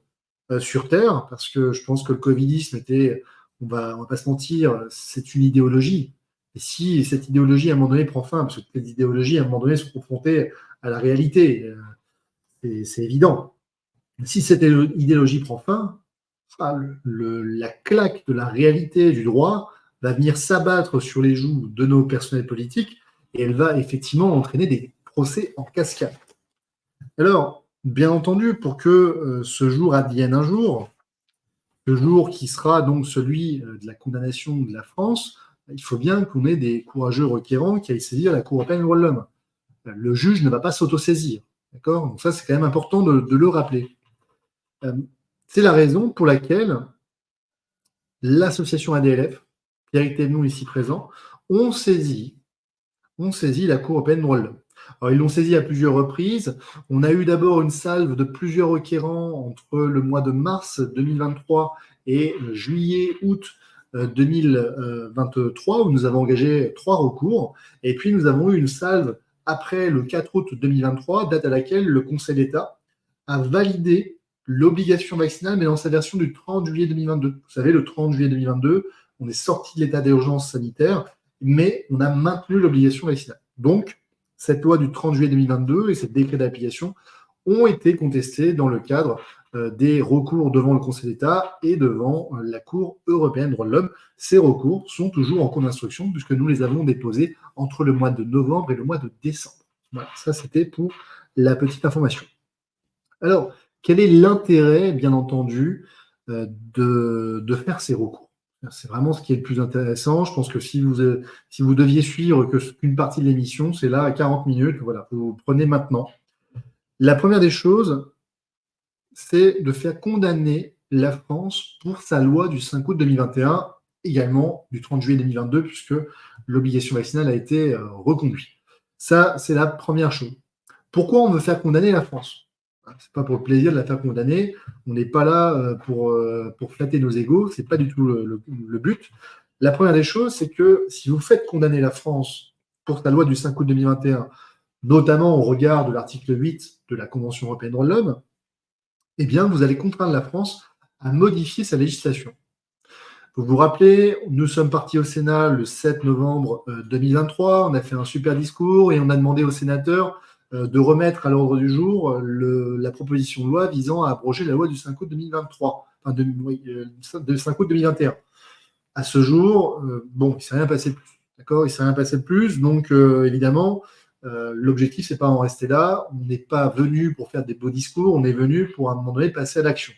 [SPEAKER 2] sur Terre, parce que je pense que le covidisme était, on va pas se mentir, c'est une idéologie. Et si cette idéologie, à un moment donné, prend fin, parce que toutes les idéologies, à un moment donné, sont confrontées à la réalité, c'est évident. Si cette idéologie prend fin, la claque de la réalité du droit va venir s'abattre sur les joues de nos personnels politiques et elle va effectivement entraîner des procès en cascade. Alors, bien entendu, pour que ce jour advienne un jour, le jour qui sera donc celui de la condamnation de la France, il faut bien qu'on ait des courageux requérants qui aillent saisir la Cour européenne des droits de l'homme. Le juge ne va pas s'autosaisir. D'accord? Donc ça, c'est quand même important de le rappeler. C'est la raison pour laquelle l'association ADLF, Pierre Thévenoud ici présent, ont saisi la Cour européenne des droits de l'homme. Alors, ils l'ont saisi à plusieurs reprises. On a eu d'abord une salve de plusieurs requérants entre le mois de mars 2023 et juillet-août 2023, où nous avons engagé 3 recours. Et puis, nous avons eu une salve après le 4 août 2023, date à laquelle le Conseil d'État a validé l'obligation vaccinale, mais dans sa version du 30 juillet 2022. Vous savez, le 30 juillet 2022, on est sorti de l'état d'urgence sanitaire, mais on a maintenu l'obligation vaccinale. Donc, cette loi du 30 juillet 2022 et ces décrets d'application ont été contestés dans le cadre des recours devant le Conseil d'État et devant la Cour européenne des droits de l'homme. Ces recours sont toujours en cours d'instruction puisque nous les avons déposés entre le mois de novembre et le mois de décembre. Voilà, ça c'était pour la petite information. Alors, quel est l'intérêt, bien entendu, de faire ces recours? C'est vraiment ce qui est le plus intéressant. Je pense que si vous deviez suivre qu'une partie de l'émission, c'est là à 40 minutes. Voilà, vous prenez maintenant. La première des choses, c'est de faire condamner la France pour sa loi du 5 août 2021, également du 30 juillet 2022, puisque l'obligation vaccinale a été reconduite. Ça, c'est la première chose. Pourquoi on veut faire condamner la France? C'est pas pour le plaisir de la faire condamner. On n'est pas là pour flatter nos égos. C'est pas du tout le but. La première des choses, c'est que si vous faites condamner la France pour sa loi du 5 août 2021, notamment au regard de l'article 8 de la Convention européenne des droits de l'homme, eh bien, vous allez contraindre la France à modifier sa législation. Vous vous rappelez, nous sommes partis au Sénat le 7 novembre 2023. On a fait un super discours et on a demandé aux sénateurs de remettre à l'ordre du jour la proposition de loi visant à abroger la loi du 5 août 2023, enfin de 5 août 2021. À ce jour, bon, il ne s'est rien passé de plus. D'accord? Il ne s'est rien passé de plus. Donc, évidemment, l'objectif, ce n'est pas en rester là. On n'est pas venu pour faire des beaux discours. On est venu pour, à un moment donné, passer à l'action.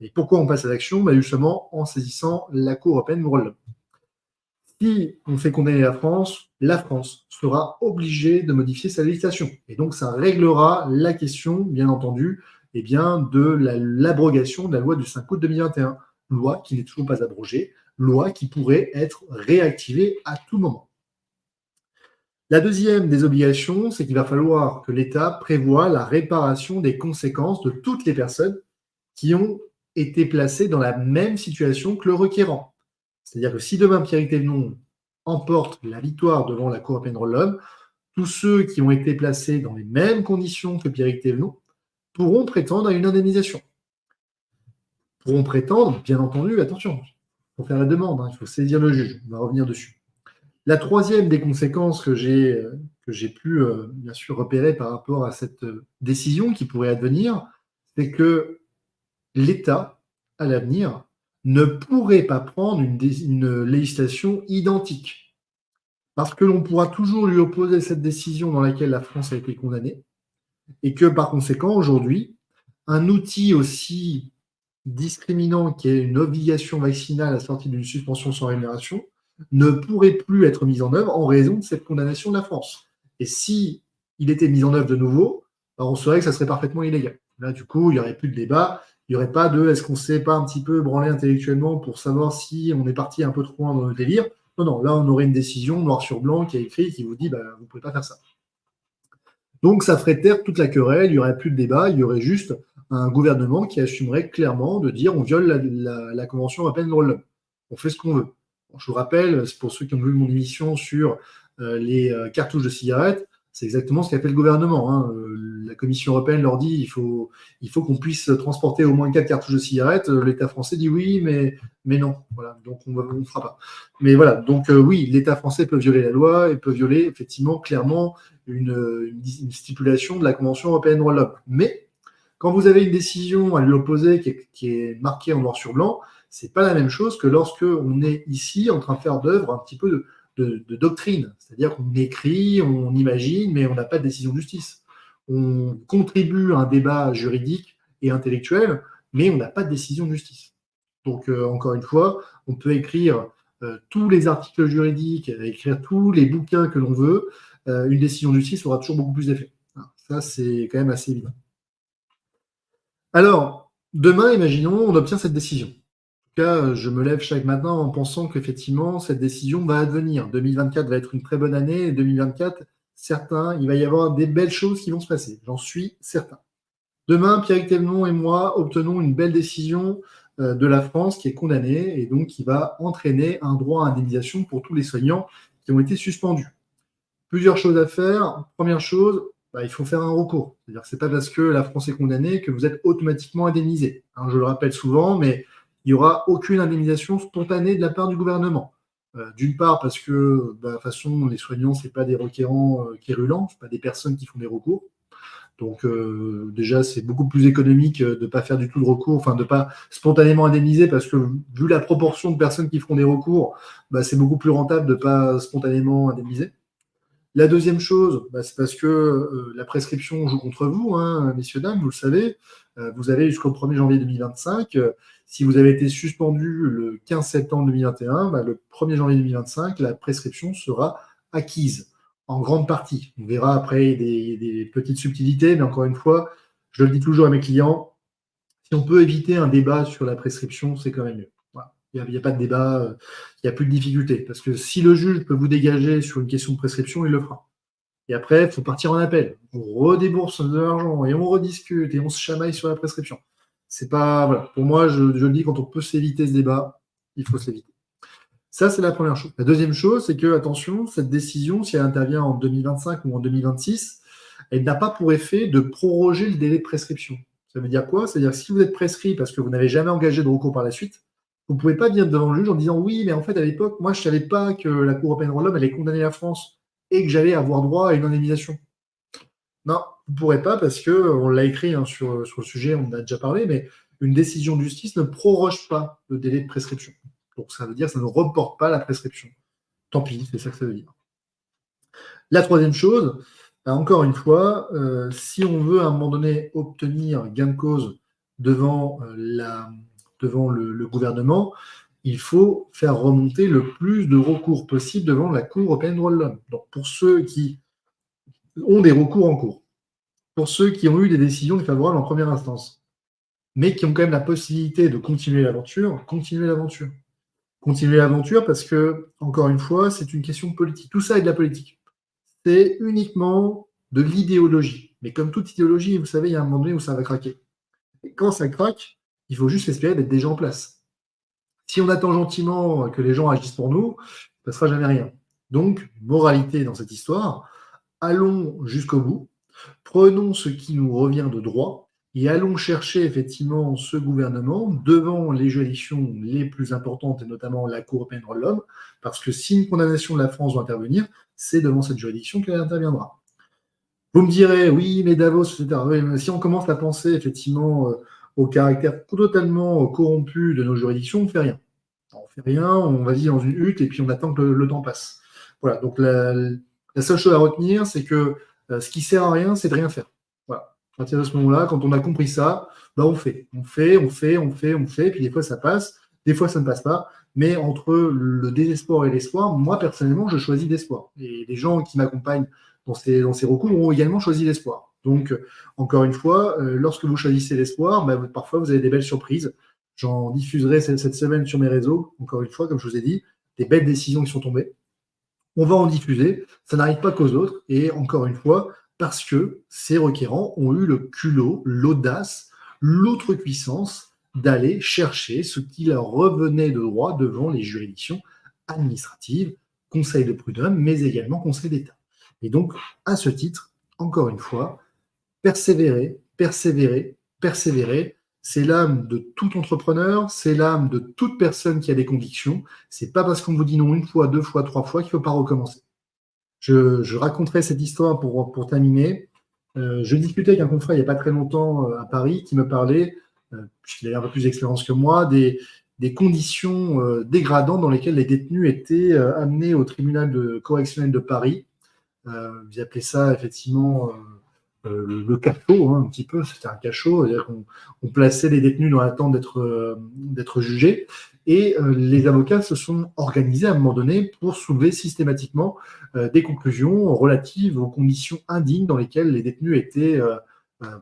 [SPEAKER 2] Et pourquoi on passe à l'action? Justement, en saisissant la Cour européenne des droits de l'homme. Si on fait condamner la France sera obligée de modifier sa législation. Et donc, ça réglera la question, bien entendu, de l'abrogation de la loi du 5 août 2021. Loi qui n'est toujours pas abrogée, loi qui pourrait être réactivée à tout moment. La deuxième des obligations, c'est qu'il va falloir que l'État prévoie la réparation des conséquences de toutes les personnes qui ont été placées dans la même situation que le requérant. C'est-à-dire que si demain Pierrick Thévenon emporte la victoire devant la Cour européenne des droits de l'homme, tous ceux qui ont été placés dans les mêmes conditions que Pierrick Thévenon pourront prétendre à une indemnisation. Pourront prétendre, bien entendu, attention, il faut faire la demande, il faut saisir le juge, on va revenir dessus. La troisième des conséquences que j'ai pu bien sûr repérer par rapport à cette décision qui pourrait advenir, c'est que l'État, à l'avenir, ne pourrait pas prendre une législation identique. Parce que l'on pourra toujours lui opposer cette décision dans laquelle la France a été condamnée, et que par conséquent, aujourd'hui, un outil aussi discriminant qui est une obligation vaccinale assortie d'une suspension sans rémunération ne pourrait plus être mis en œuvre en raison de cette condamnation de la France. Et si il était mis en œuvre de nouveau, on saurait que ça serait parfaitement illégal. Là, du coup, il n'y aurait plus de débat, il n'y aurait pas de est-ce qu'on ne s'est pas un petit peu branlé intellectuellement pour savoir si on est parti un peu trop loin dans le délire. Non, là, on aurait une décision noir sur blanc qui est écrite qui vous dit vous ne pouvez pas faire ça. Donc, ça ferait taire toute la querelle, il n'y aurait plus de débat, il y aurait juste un gouvernement qui assumerait clairement de dire on viole la Convention européenne des droits de l'homme. On fait ce qu'on veut. Bon, je vous rappelle, c'est pour ceux qui ont vu mon émission sur les cartouches de cigarettes, c'est exactement ce qu'a fait le gouvernement. La Commission européenne leur dit il faut qu'on puisse transporter au moins 4 cartouches de cigarettes. L'État français dit oui, mais non. Voilà, donc on ne fera pas. Mais voilà, donc oui, l'État français peut violer la loi et peut violer effectivement clairement une stipulation de la Convention européenne des droits de l'homme. Mais quand vous avez une décision à lui opposer qui est marquée en noir sur blanc, c'est pas la même chose que lorsque on est ici en train de faire d'œuvre un petit peu de doctrine. C'est-à-dire qu'on écrit, on imagine, mais on n'a pas de décision de justice. On contribue à un débat juridique et intellectuel, mais on n'a pas de décision de justice. Donc, encore une fois, on peut écrire tous les articles juridiques, écrire tous les bouquins que l'on veut, une décision de justice aura toujours beaucoup plus d'effet. Ça, c'est quand même assez évident. Alors, demain, imaginons, on obtient cette décision. En tout cas, je me lève chaque matin en pensant qu'effectivement, cette décision va advenir. 2024 va être une très bonne année, et 2024, il va y avoir des belles choses qui vont se passer. J'en suis certain. Demain, Pierrick Thévenon et moi obtenons une belle décision de la France qui est condamnée et donc qui va entraîner un droit à indemnisation pour tous les soignants qui ont été suspendus. Plusieurs choses à faire. Première chose, il faut faire un recours. C'est-à-dire que ce n'est pas parce que la France est condamnée que vous êtes automatiquement indemnisé. Je le rappelle souvent, mais il n'y aura aucune indemnisation spontanée de la part du gouvernement. D'une part, parce que, de toute façon, les soignants, ce n'est pas des requérants quérulents, ce pas des personnes qui font des recours. Donc, déjà, c'est beaucoup plus économique de ne pas faire du tout de recours, enfin, de ne pas spontanément indemniser, parce que, vu la proportion de personnes qui feront des recours, c'est beaucoup plus rentable de ne pas spontanément indemniser. La deuxième chose, c'est parce que la prescription joue contre vous, messieurs, dames, vous le savez. Vous avez jusqu'au 1er janvier 2025. Si vous avez été suspendu le 15 septembre 2021, le 1er janvier 2025, la prescription sera acquise en grande partie. On verra après des petites subtilités, mais encore une fois, je le dis toujours à mes clients, si on peut éviter un débat sur la prescription, c'est quand même mieux. Voilà. Il n'y a pas de débat, il n'y a plus de difficulté. Parce que si le juge peut vous dégager sur une question de prescription, il le fera. Et après, il faut partir en appel. On redébourse de l'argent et on rediscute et on se chamaille sur la prescription. C'est pas. Voilà. Pour moi, je le dis, quand on peut s'éviter ce débat, il faut s'éviter. Ça, c'est la première chose. La deuxième chose, c'est que, attention, cette décision, si elle intervient en 2025 ou en 2026, elle n'a pas pour effet de proroger le délai de prescription. Ça veut dire quoi? C'est-à-dire que si vous êtes prescrit parce que vous n'avez jamais engagé de recours par la suite, vous ne pouvez pas venir devant le juge en disant oui, mais en fait, à l'époque, moi, je ne savais pas que la Cour européenne des droits de l'homme allait condamner la France et que j'allais avoir droit à une indemnisation. Non, vous ne pourrez pas parce qu'on l'a écrit sur le sujet, on en a déjà parlé, mais une décision de justice ne proroge pas le délai de prescription. Donc, ça veut dire que ça ne reporte pas la prescription. Tant pis, c'est ça que ça veut dire. La troisième chose, encore une fois, si on veut à un moment donné obtenir gain de cause devant le gouvernement, il faut faire remonter le plus de recours possible devant la Cour européenne des droits de l'homme. Donc, pour ceux qui ont des recours en cours. pour ceux qui ont eu des décisions défavorables en première instance, mais qui ont quand même la possibilité de continuer l'aventure, continuer l'aventure. Continuer l'aventure parce que, encore une fois, c'est une question politique. Tout ça est de la politique. C'est uniquement de l'idéologie. Mais comme toute idéologie, vous savez, il y a un moment donné où ça va craquer. Et quand ça craque, il faut juste espérer d'être déjà en place. Si on attend gentiment que les gens agissent pour nous, il ne passera jamais rien. Donc, moralité dans cette histoire, allons jusqu'au bout, prenons ce qui nous revient de droit et allons chercher effectivement ce gouvernement devant les juridictions les plus importantes, et notamment la Cour européenne des droits de l'homme, parce que si une condamnation de la France doit intervenir, c'est devant cette juridiction qu'elle interviendra. Vous me direz, oui, mais Davos, etc. Oui, mais si on commence à penser effectivement au caractère totalement corrompu de nos juridictions, on ne fait rien. On ne fait rien, on va dire dans une hutte et puis on attend que le temps passe. Voilà, donc la seule chose à retenir, c'est que ce qui sert à rien, c'est de rien faire. Voilà. À partir de ce moment-là, quand on a compris ça, bah on fait. On fait, puis des fois ça passe, des fois ça ne passe pas. Mais entre le désespoir et l'espoir, moi personnellement, je choisis l'espoir. Et les gens qui m'accompagnent dans ces recours ont également choisi l'espoir. Donc, encore une fois, lorsque vous choisissez l'espoir, bah, parfois vous avez des belles surprises. J'en diffuserai cette semaine sur mes réseaux, encore une fois, comme je vous ai dit, des belles décisions qui sont tombées. On va en diffuser, ça n'arrive pas qu'aux autres, et encore une fois, parce que ces requérants ont eu le culot, l'audace, l'outrecuidance d'aller chercher ce qui leur revenait de droit devant les juridictions administratives, conseil de prud'homme, mais également conseil d'État. Et donc, à ce titre, encore une fois, persévérer, persévérer, persévérer, c'est l'âme de tout entrepreneur, c'est l'âme de toute personne qui a des convictions. C'est pas parce qu'on vous dit non une fois, deux fois, trois fois qu'il ne faut pas recommencer. Je raconterai cette histoire pour terminer. Je discutais avec un confrère il n'y a pas très longtemps à Paris qui me parlait, puisqu'il a un peu plus d'expérience que moi, des conditions dégradantes dans lesquelles les détenus étaient amenés au tribunal correctionnel de Paris. Ils appelaient ça effectivement le cachot, hein, un petit peu, c'était un cachot, c'est-à-dire qu'on plaçait les détenus dans l'attente d'être jugés, et les avocats se sont organisés à un moment donné pour soulever systématiquement des conclusions relatives aux conditions indignes dans lesquelles les détenus étaient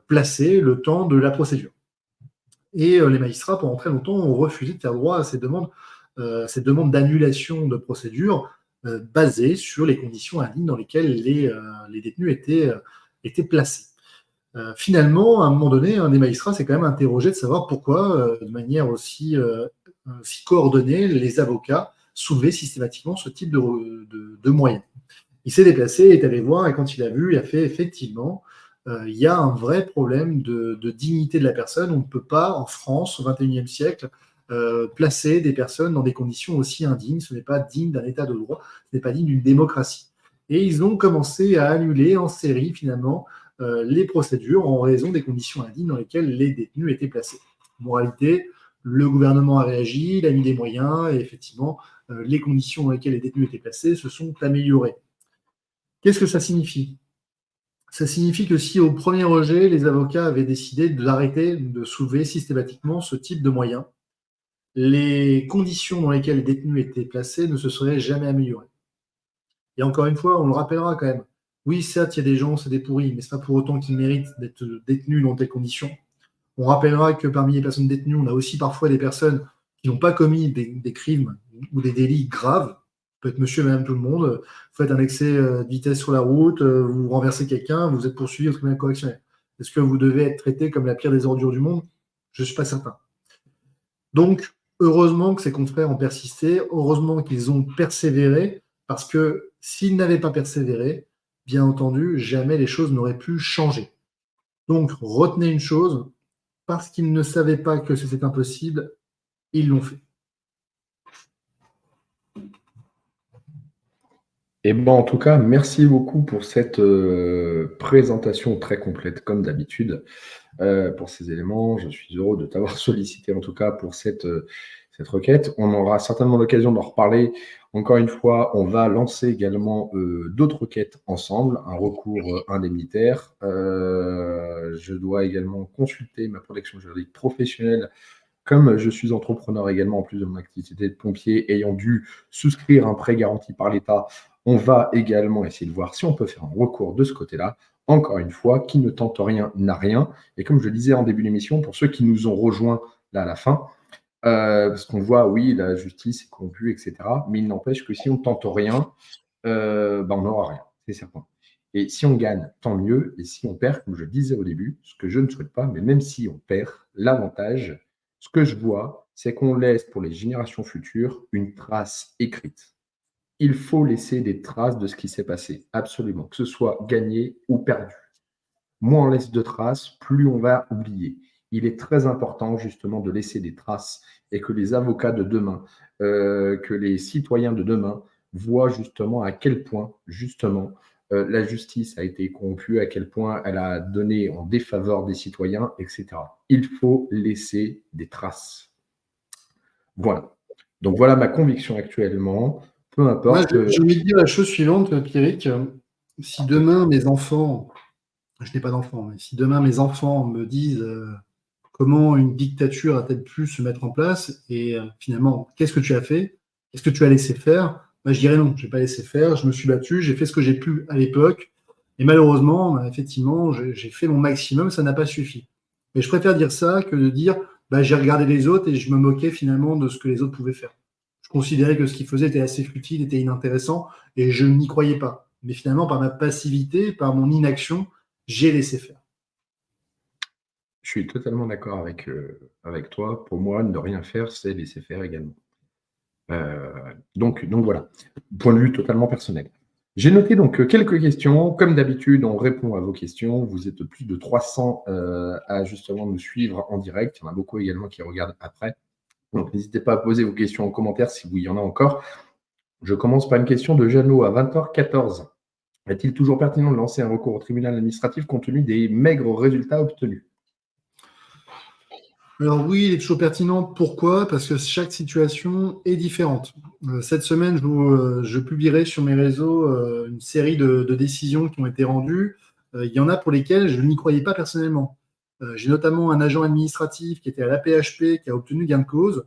[SPEAKER 2] placés le temps de la procédure. Et les magistrats, pendant très longtemps, ont refusé de faire droit à ces demandes d'annulation de procédure basées sur les conditions indignes dans lesquelles les détenus étaient placés. Finalement, à un moment donné, un des magistrats s'est quand même interrogé de savoir pourquoi, de manière aussi coordonnée, les avocats soulevaient systématiquement ce type de moyens. Il s'est déplacé, est allé voir, et quand il a vu, il a fait effectivement, il y a un vrai problème de dignité de la personne. On ne peut pas, en France, au XXIe siècle, placer des personnes dans des conditions aussi indignes. Ce n'est pas digne d'un état de droit, ce n'est pas digne d'une démocratie. Et ils ont commencé à annuler en série, finalement, les procédures en raison des conditions indignes dans lesquelles les détenus étaient placés. Moralité, le gouvernement a réagi, il a mis des moyens, et effectivement, les conditions dans lesquelles les détenus étaient placés se sont améliorées. Qu'est-ce que ça signifie ? Ça signifie que si au premier rejet, les avocats avaient décidé d'arrêter de soulever systématiquement ce type de moyens, les conditions dans lesquelles les détenus étaient placés ne se seraient jamais améliorées. Et encore une fois, on le rappellera quand même. Oui, certes, il y a des gens, c'est des pourris, mais ce n'est pas pour autant qu'ils méritent d'être détenus dans telles conditions. On rappellera que parmi les personnes détenues, on a aussi parfois des personnes qui n'ont pas commis des crimes ou des délits graves. Ça peut être monsieur et madame tout le monde. Vous faites un excès de vitesse sur la route, vous renversez quelqu'un, vous êtes poursuivi au tribunal correctionnel. Est-ce que vous devez être traité comme la pire des ordures du monde ? Je ne suis pas certain. Donc, heureusement que ces confrères ont persisté, heureusement qu'ils ont persévéré, parce que s'ils n'avaient pas persévéré, bien entendu, jamais les choses n'auraient pu changer. Donc, retenez une chose, parce qu'ils ne savaient pas que c'était impossible, ils l'ont fait.
[SPEAKER 1] Et bon, en tout cas, merci beaucoup pour cette présentation très complète, comme d'habitude, pour ces éléments. Je suis heureux de t'avoir sollicité, en tout cas, pour cette requête. On aura certainement l'occasion d'en reparler. Encore une fois, on va lancer également d'autres requêtes ensemble, un recours indemnitaire. Je dois également consulter ma protection juridique professionnelle. Comme je suis entrepreneur également, en plus de mon activité de pompier, ayant dû souscrire un prêt garanti par l'État, on va également essayer de voir si on peut faire un recours de ce côté-là. Encore une fois, qui ne tente rien n'a rien. Et comme je le disais en début d'émission, pour ceux qui nous ont rejoints là à la fin, parce qu'on voit, oui, la justice est corrompue, etc. Mais il n'empêche que si on ne tente rien, on n'aura rien, c'est certain. Et si on gagne, tant mieux. Et si on perd, comme je le disais au début, ce que je ne souhaite pas, mais même si on perd, l'avantage, ce que je vois, c'est qu'on laisse pour les générations futures une trace écrite. Il faut laisser des traces de ce qui s'est passé, absolument, que ce soit gagné ou perdu. Moins on laisse de traces, plus on va oublier. Il est très important justement de laisser des traces et que les avocats de demain, que les citoyens de demain voient justement à quel point justement la justice a été corrompue, à quel point elle a donné en défaveur des citoyens, etc. Il faut laisser des traces. Voilà. Donc voilà ma conviction actuellement. Peu
[SPEAKER 2] Moi,
[SPEAKER 1] importe.
[SPEAKER 2] j'ai envie de dire la chose suivante, Pierrick. Si demain mes enfants, je n'ai pas d'enfants, mais si demain mes enfants me disent comment une dictature a-t-elle pu se mettre en place et finalement, qu'est-ce que tu as fait? Qu'est-ce que tu as laissé faire? Je dirais non, je n'ai pas laissé faire, je me suis battu, j'ai fait ce que j'ai pu à l'époque et malheureusement, effectivement, j'ai fait mon maximum, ça n'a pas suffi. Mais je préfère dire ça que de dire j'ai regardé les autres et je me moquais finalement de ce que les autres pouvaient faire. Je considérais que ce qu'ils faisaient était assez futile, était inintéressant et je n'y croyais pas. Mais finalement, par ma passivité, par mon inaction, j'ai laissé faire.
[SPEAKER 1] Je suis totalement d'accord avec toi. Pour moi, ne rien faire, c'est laisser faire également. Donc voilà, point de vue totalement personnel. J'ai noté donc quelques questions. Comme d'habitude, on répond à vos questions. Vous êtes plus de 300 à justement nous suivre en direct. Il y en a beaucoup également qui regardent après. Donc n'hésitez pas à poser vos questions en commentaire si il y en a encore. Je commence par une question de Jeannot à 20h14. Est-il toujours pertinent de lancer un recours au tribunal administratif compte tenu des maigres résultats obtenus?
[SPEAKER 2] Alors oui, il est toujours pertinent. Pourquoi? Parce que chaque situation est différente. Cette semaine, je publierai sur mes réseaux une série de décisions qui ont été rendues. Il y en a pour lesquelles je n'y croyais pas personnellement. J'ai notamment un agent administratif qui était à l'APHP qui a obtenu gain de cause.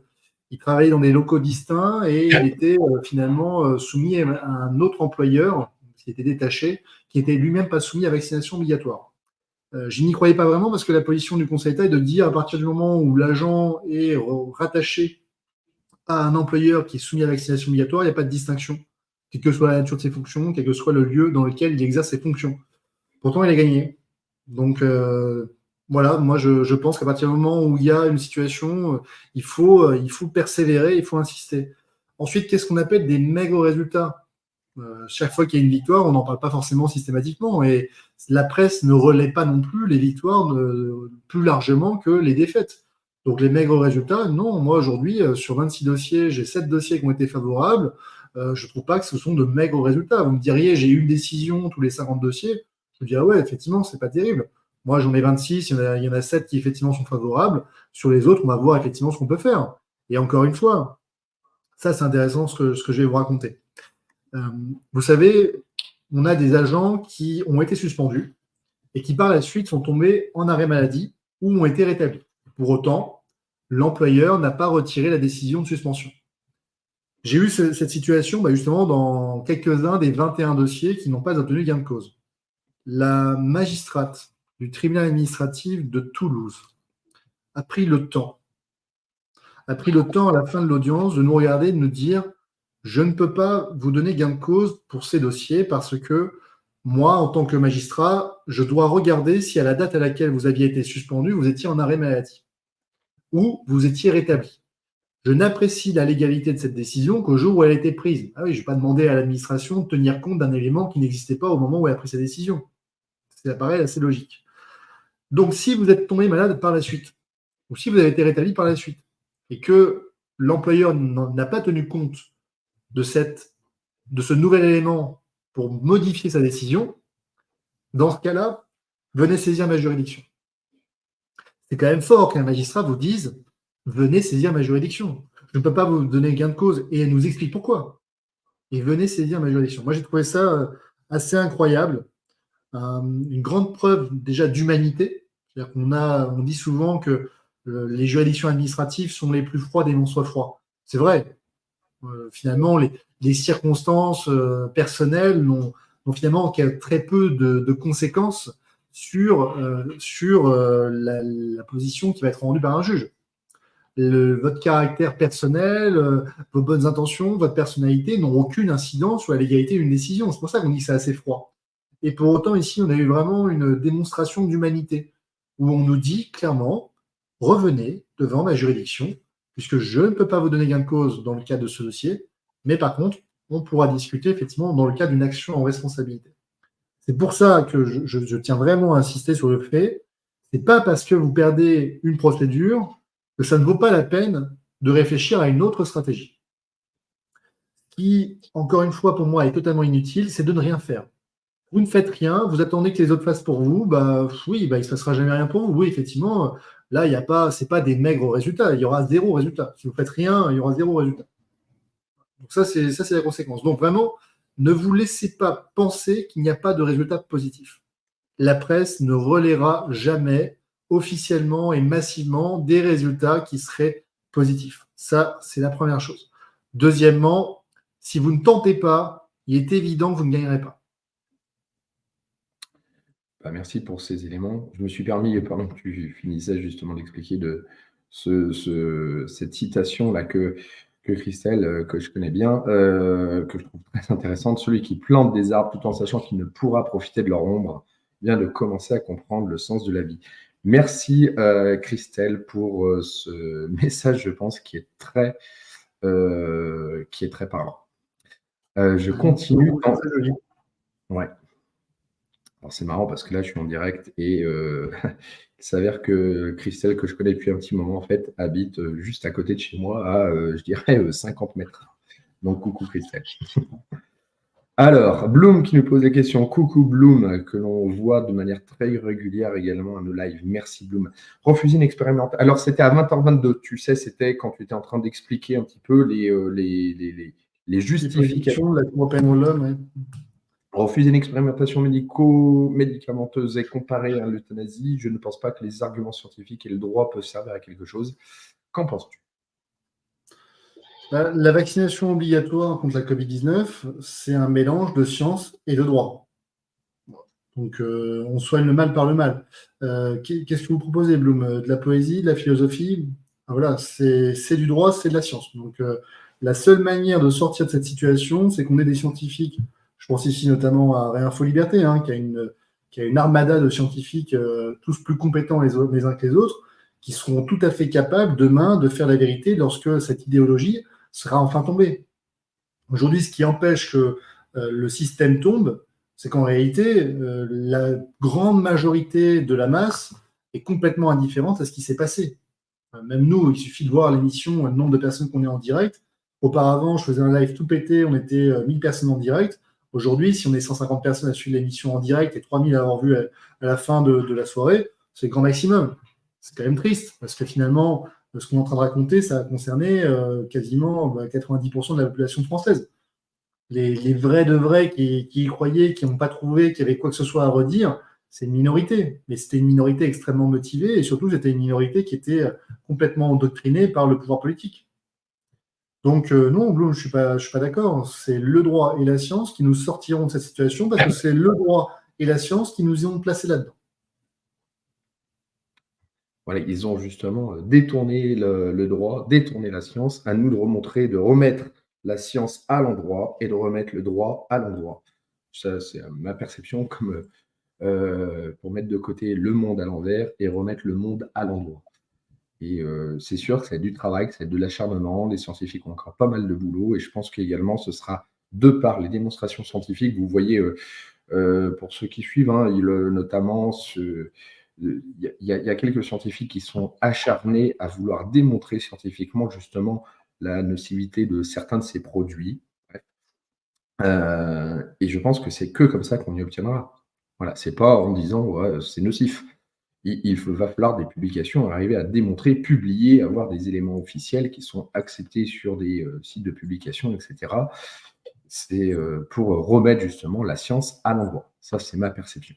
[SPEAKER 2] Il travaillait dans des locaux distincts et il était finalement soumis à un autre employeur qui était détaché, qui était lui-même pas soumis à vaccination obligatoire. Je n'y croyais pas vraiment parce que la position du Conseil d'État est de dire à partir du moment où l'agent est rattaché à un employeur qui est soumis à la vaccination obligatoire, il n'y a pas de distinction, quelle que soit la nature de ses fonctions, quel que soit le lieu dans lequel il exerce ses fonctions. Pourtant, il a gagné. Donc, voilà, moi, je pense qu'à partir du moment où il y a une situation, il faut persévérer, il faut insister. Ensuite, qu'est-ce qu'on appelle des maigres résultats? Chaque fois qu'il y a une victoire, on n'en parle pas forcément systématiquement. Et la presse ne relaie pas non plus les victoires plus largement que les défaites. Donc les maigres résultats, non. Moi, aujourd'hui, sur 26 dossiers, j'ai 7 dossiers qui ont été favorables. Je ne trouve pas que ce sont de maigres résultats. Vous me diriez, j'ai eu une décision tous les 50 dossiers. Je me dis, ah ouais, effectivement, c'est pas terrible. Moi, j'en ai 26, il y en a 7 qui effectivement sont favorables. Sur les autres, on va voir effectivement ce qu'on peut faire. Et encore une fois, ça, c'est intéressant ce que je vais vous raconter. Vous savez, on a des agents qui ont été suspendus et qui par la suite sont tombés en arrêt maladie ou ont été rétablis. Pour autant, l'employeur n'a pas retiré la décision de suspension. J'ai eu cette situation justement dans quelques-uns des 21 dossiers qui n'ont pas obtenu gain de cause. La magistrate du tribunal administratif de Toulouse a pris le temps à la fin de l'audience de nous regarder et de nous dire je ne peux pas vous donner gain de cause pour ces dossiers parce que moi, en tant que magistrat, je dois regarder si à la date à laquelle vous aviez été suspendu, vous étiez en arrêt maladie ou vous étiez rétabli. Je n'apprécie la légalité de cette décision qu'au jour où elle a été prise. Ah oui, je ne vais pas demander à l'administration de tenir compte d'un élément qui n'existait pas au moment où elle a pris sa décision. Ça paraît assez logique. Donc, si vous êtes tombé malade par la suite, ou si vous avez été rétabli par la suite, et que l'employeur n'a pas tenu compte de ce nouvel élément pour modifier sa décision, dans ce cas-là, venez saisir ma juridiction. C'est quand même fort qu'un magistrat vous dise venez saisir ma juridiction. Je ne peux pas vous donner gain de cause et elle nous explique pourquoi. Et venez saisir ma juridiction. Moi, j'ai trouvé ça assez incroyable. Une grande preuve déjà d'humanité. C'est-à-dire on dit souvent que les juridictions administratives sont les plus froides et non soient froids. C'est vrai. Finalement, les circonstances personnelles donc finalement qui a très peu de conséquences sur la position qui va être rendue par un juge. Votre caractère personnel, vos bonnes intentions, votre personnalité n'ont aucune incidence sur la légalité d'une décision. C'est pour ça qu'on dit que c'est assez froid. Et pour autant, ici, on a eu vraiment une démonstration d'humanité, où on nous dit clairement, revenez devant ma juridiction, puisque je ne peux pas vous donner gain de cause dans le cadre de ce dossier, mais par contre, on pourra discuter effectivement dans le cadre d'une action en responsabilité. C'est pour ça que je tiens vraiment à insister sur le fait, c'est pas parce que vous perdez une procédure que ça ne vaut pas la peine de réfléchir à une autre stratégie. Ce qui, encore une fois, pour moi, est totalement inutile, c'est de ne rien faire. Vous ne faites rien, vous attendez que les autres fassent pour vous, oui, il ne se passera jamais rien pour vous. Oui, effectivement, là, ce n'est pas des maigres résultats, il y aura 0 résultat. Si vous ne faites rien, il y aura 0 résultat. Donc ça, c'est la conséquence. Donc vraiment, ne vous laissez pas penser qu'il n'y a pas de résultat positif. La presse ne relaiera jamais officiellement et massivement des résultats qui seraient positifs. Ça, c'est la première chose. Deuxièmement, si vous ne tentez pas, il est évident que vous ne gagnerez pas.
[SPEAKER 1] Merci pour ces éléments. Je me suis permis, pendant que tu finissais justement d'expliquer cette citation-là que Christelle, que je connais bien, que je trouve très intéressante, celui qui plante des arbres tout en sachant qu'il ne pourra profiter de leur ombre, vient de commencer à comprendre le sens de la vie. Merci Christelle pour ce message, je pense, qui est très parlant. Je continue. Ouais. Alors c'est marrant parce que là je suis en direct et il s'avère que Christelle, que je connais depuis un petit moment, en fait, habite juste à côté de chez moi à, je dirais, 50 mètres. Donc coucou Christelle. Alors, Bloom qui nous pose des questions. Coucou Bloom, que l'on voit de manière très régulière également à nos lives. Merci Bloom. Refuser une expérimentation. Alors, c'était à 20h22. Tu sais, c'était quand tu étais en train d'expliquer un petit peu les justifications
[SPEAKER 2] de la Cour européenne de l'homme. Ouais.
[SPEAKER 1] Refuser une expérimentation médicamenteuse et comparée à l'euthanasie, je ne pense pas que les arguments scientifiques et le droit peuvent servir à quelque chose. Qu'en penses-tu ?
[SPEAKER 2] La vaccination obligatoire contre la Covid-19, c'est un mélange de science et de droit. Donc, on soigne le mal par le mal. Qu'est-ce que vous proposez, Bloom ? De la poésie, de la philosophie ? Voilà, c'est du droit, c'est de la science. Donc, la seule manière de sortir de cette situation, c'est qu'on ait des scientifiques. Je pense ici notamment à Réinfo Liberté, qui a une armada de scientifiques, tous plus compétents les uns que les autres, qui seront tout à fait capables demain de faire la vérité lorsque cette idéologie sera enfin tombée. Aujourd'hui, ce qui empêche que le système tombe, c'est qu'en réalité, la grande majorité de la masse est complètement indifférente à ce qui s'est passé. Même nous, il suffit de voir l'émission, le nombre de personnes qu'on est en direct. Auparavant, je faisais un live tout pété, on était 1000 personnes en direct. Aujourd'hui, si on est 150 personnes à suivre l'émission en direct et 3000 à avoir vu à la fin de la soirée, c'est le grand maximum. C'est quand même triste, parce que finalement, ce qu'on est en train de raconter, ça a concerné quasiment 90% de la population française. Les vrais de vrais qui y croyaient, qui n'ont pas trouvé qu'il y avait quoi que ce soit à redire, c'est une minorité. Mais c'était une minorité extrêmement motivée, et surtout, c'était une minorité qui était complètement endoctrinée par le pouvoir politique. Donc non, Bloom, je suis pas d'accord. C'est le droit et la science qui nous sortiront de cette situation, parce que c'est le droit et la science qui nous y ont placés là-dedans.
[SPEAKER 1] Voilà, ils ont justement détourné le droit, détourné la science, à nous de remontrer, de remettre la science à l'endroit et de remettre le droit à l'endroit. Ça, c'est ma perception, comme pour mettre de côté le monde à l'envers et remettre le monde à l'endroit. Et c'est sûr que c'est du travail, que c'est de l'acharnement. Les scientifiques ont encore pas mal de boulot et je pense qu'également ce sera de par les démonstrations scientifiques. Vous voyez, pour ceux qui suivent, notamment il y a quelques scientifiques qui sont acharnés à vouloir démontrer scientifiquement justement la nocivité de certains de ces produits. Et je pense que c'est que comme ça qu'on y obtiendra. Voilà, c'est pas en disant ouais, c'est nocif. Il va falloir des publications, arriver à démontrer, publier, avoir des éléments officiels qui sont acceptés sur des sites de publication, etc. C'est pour remettre justement la science à l'endroit. Ça, c'est ma perception.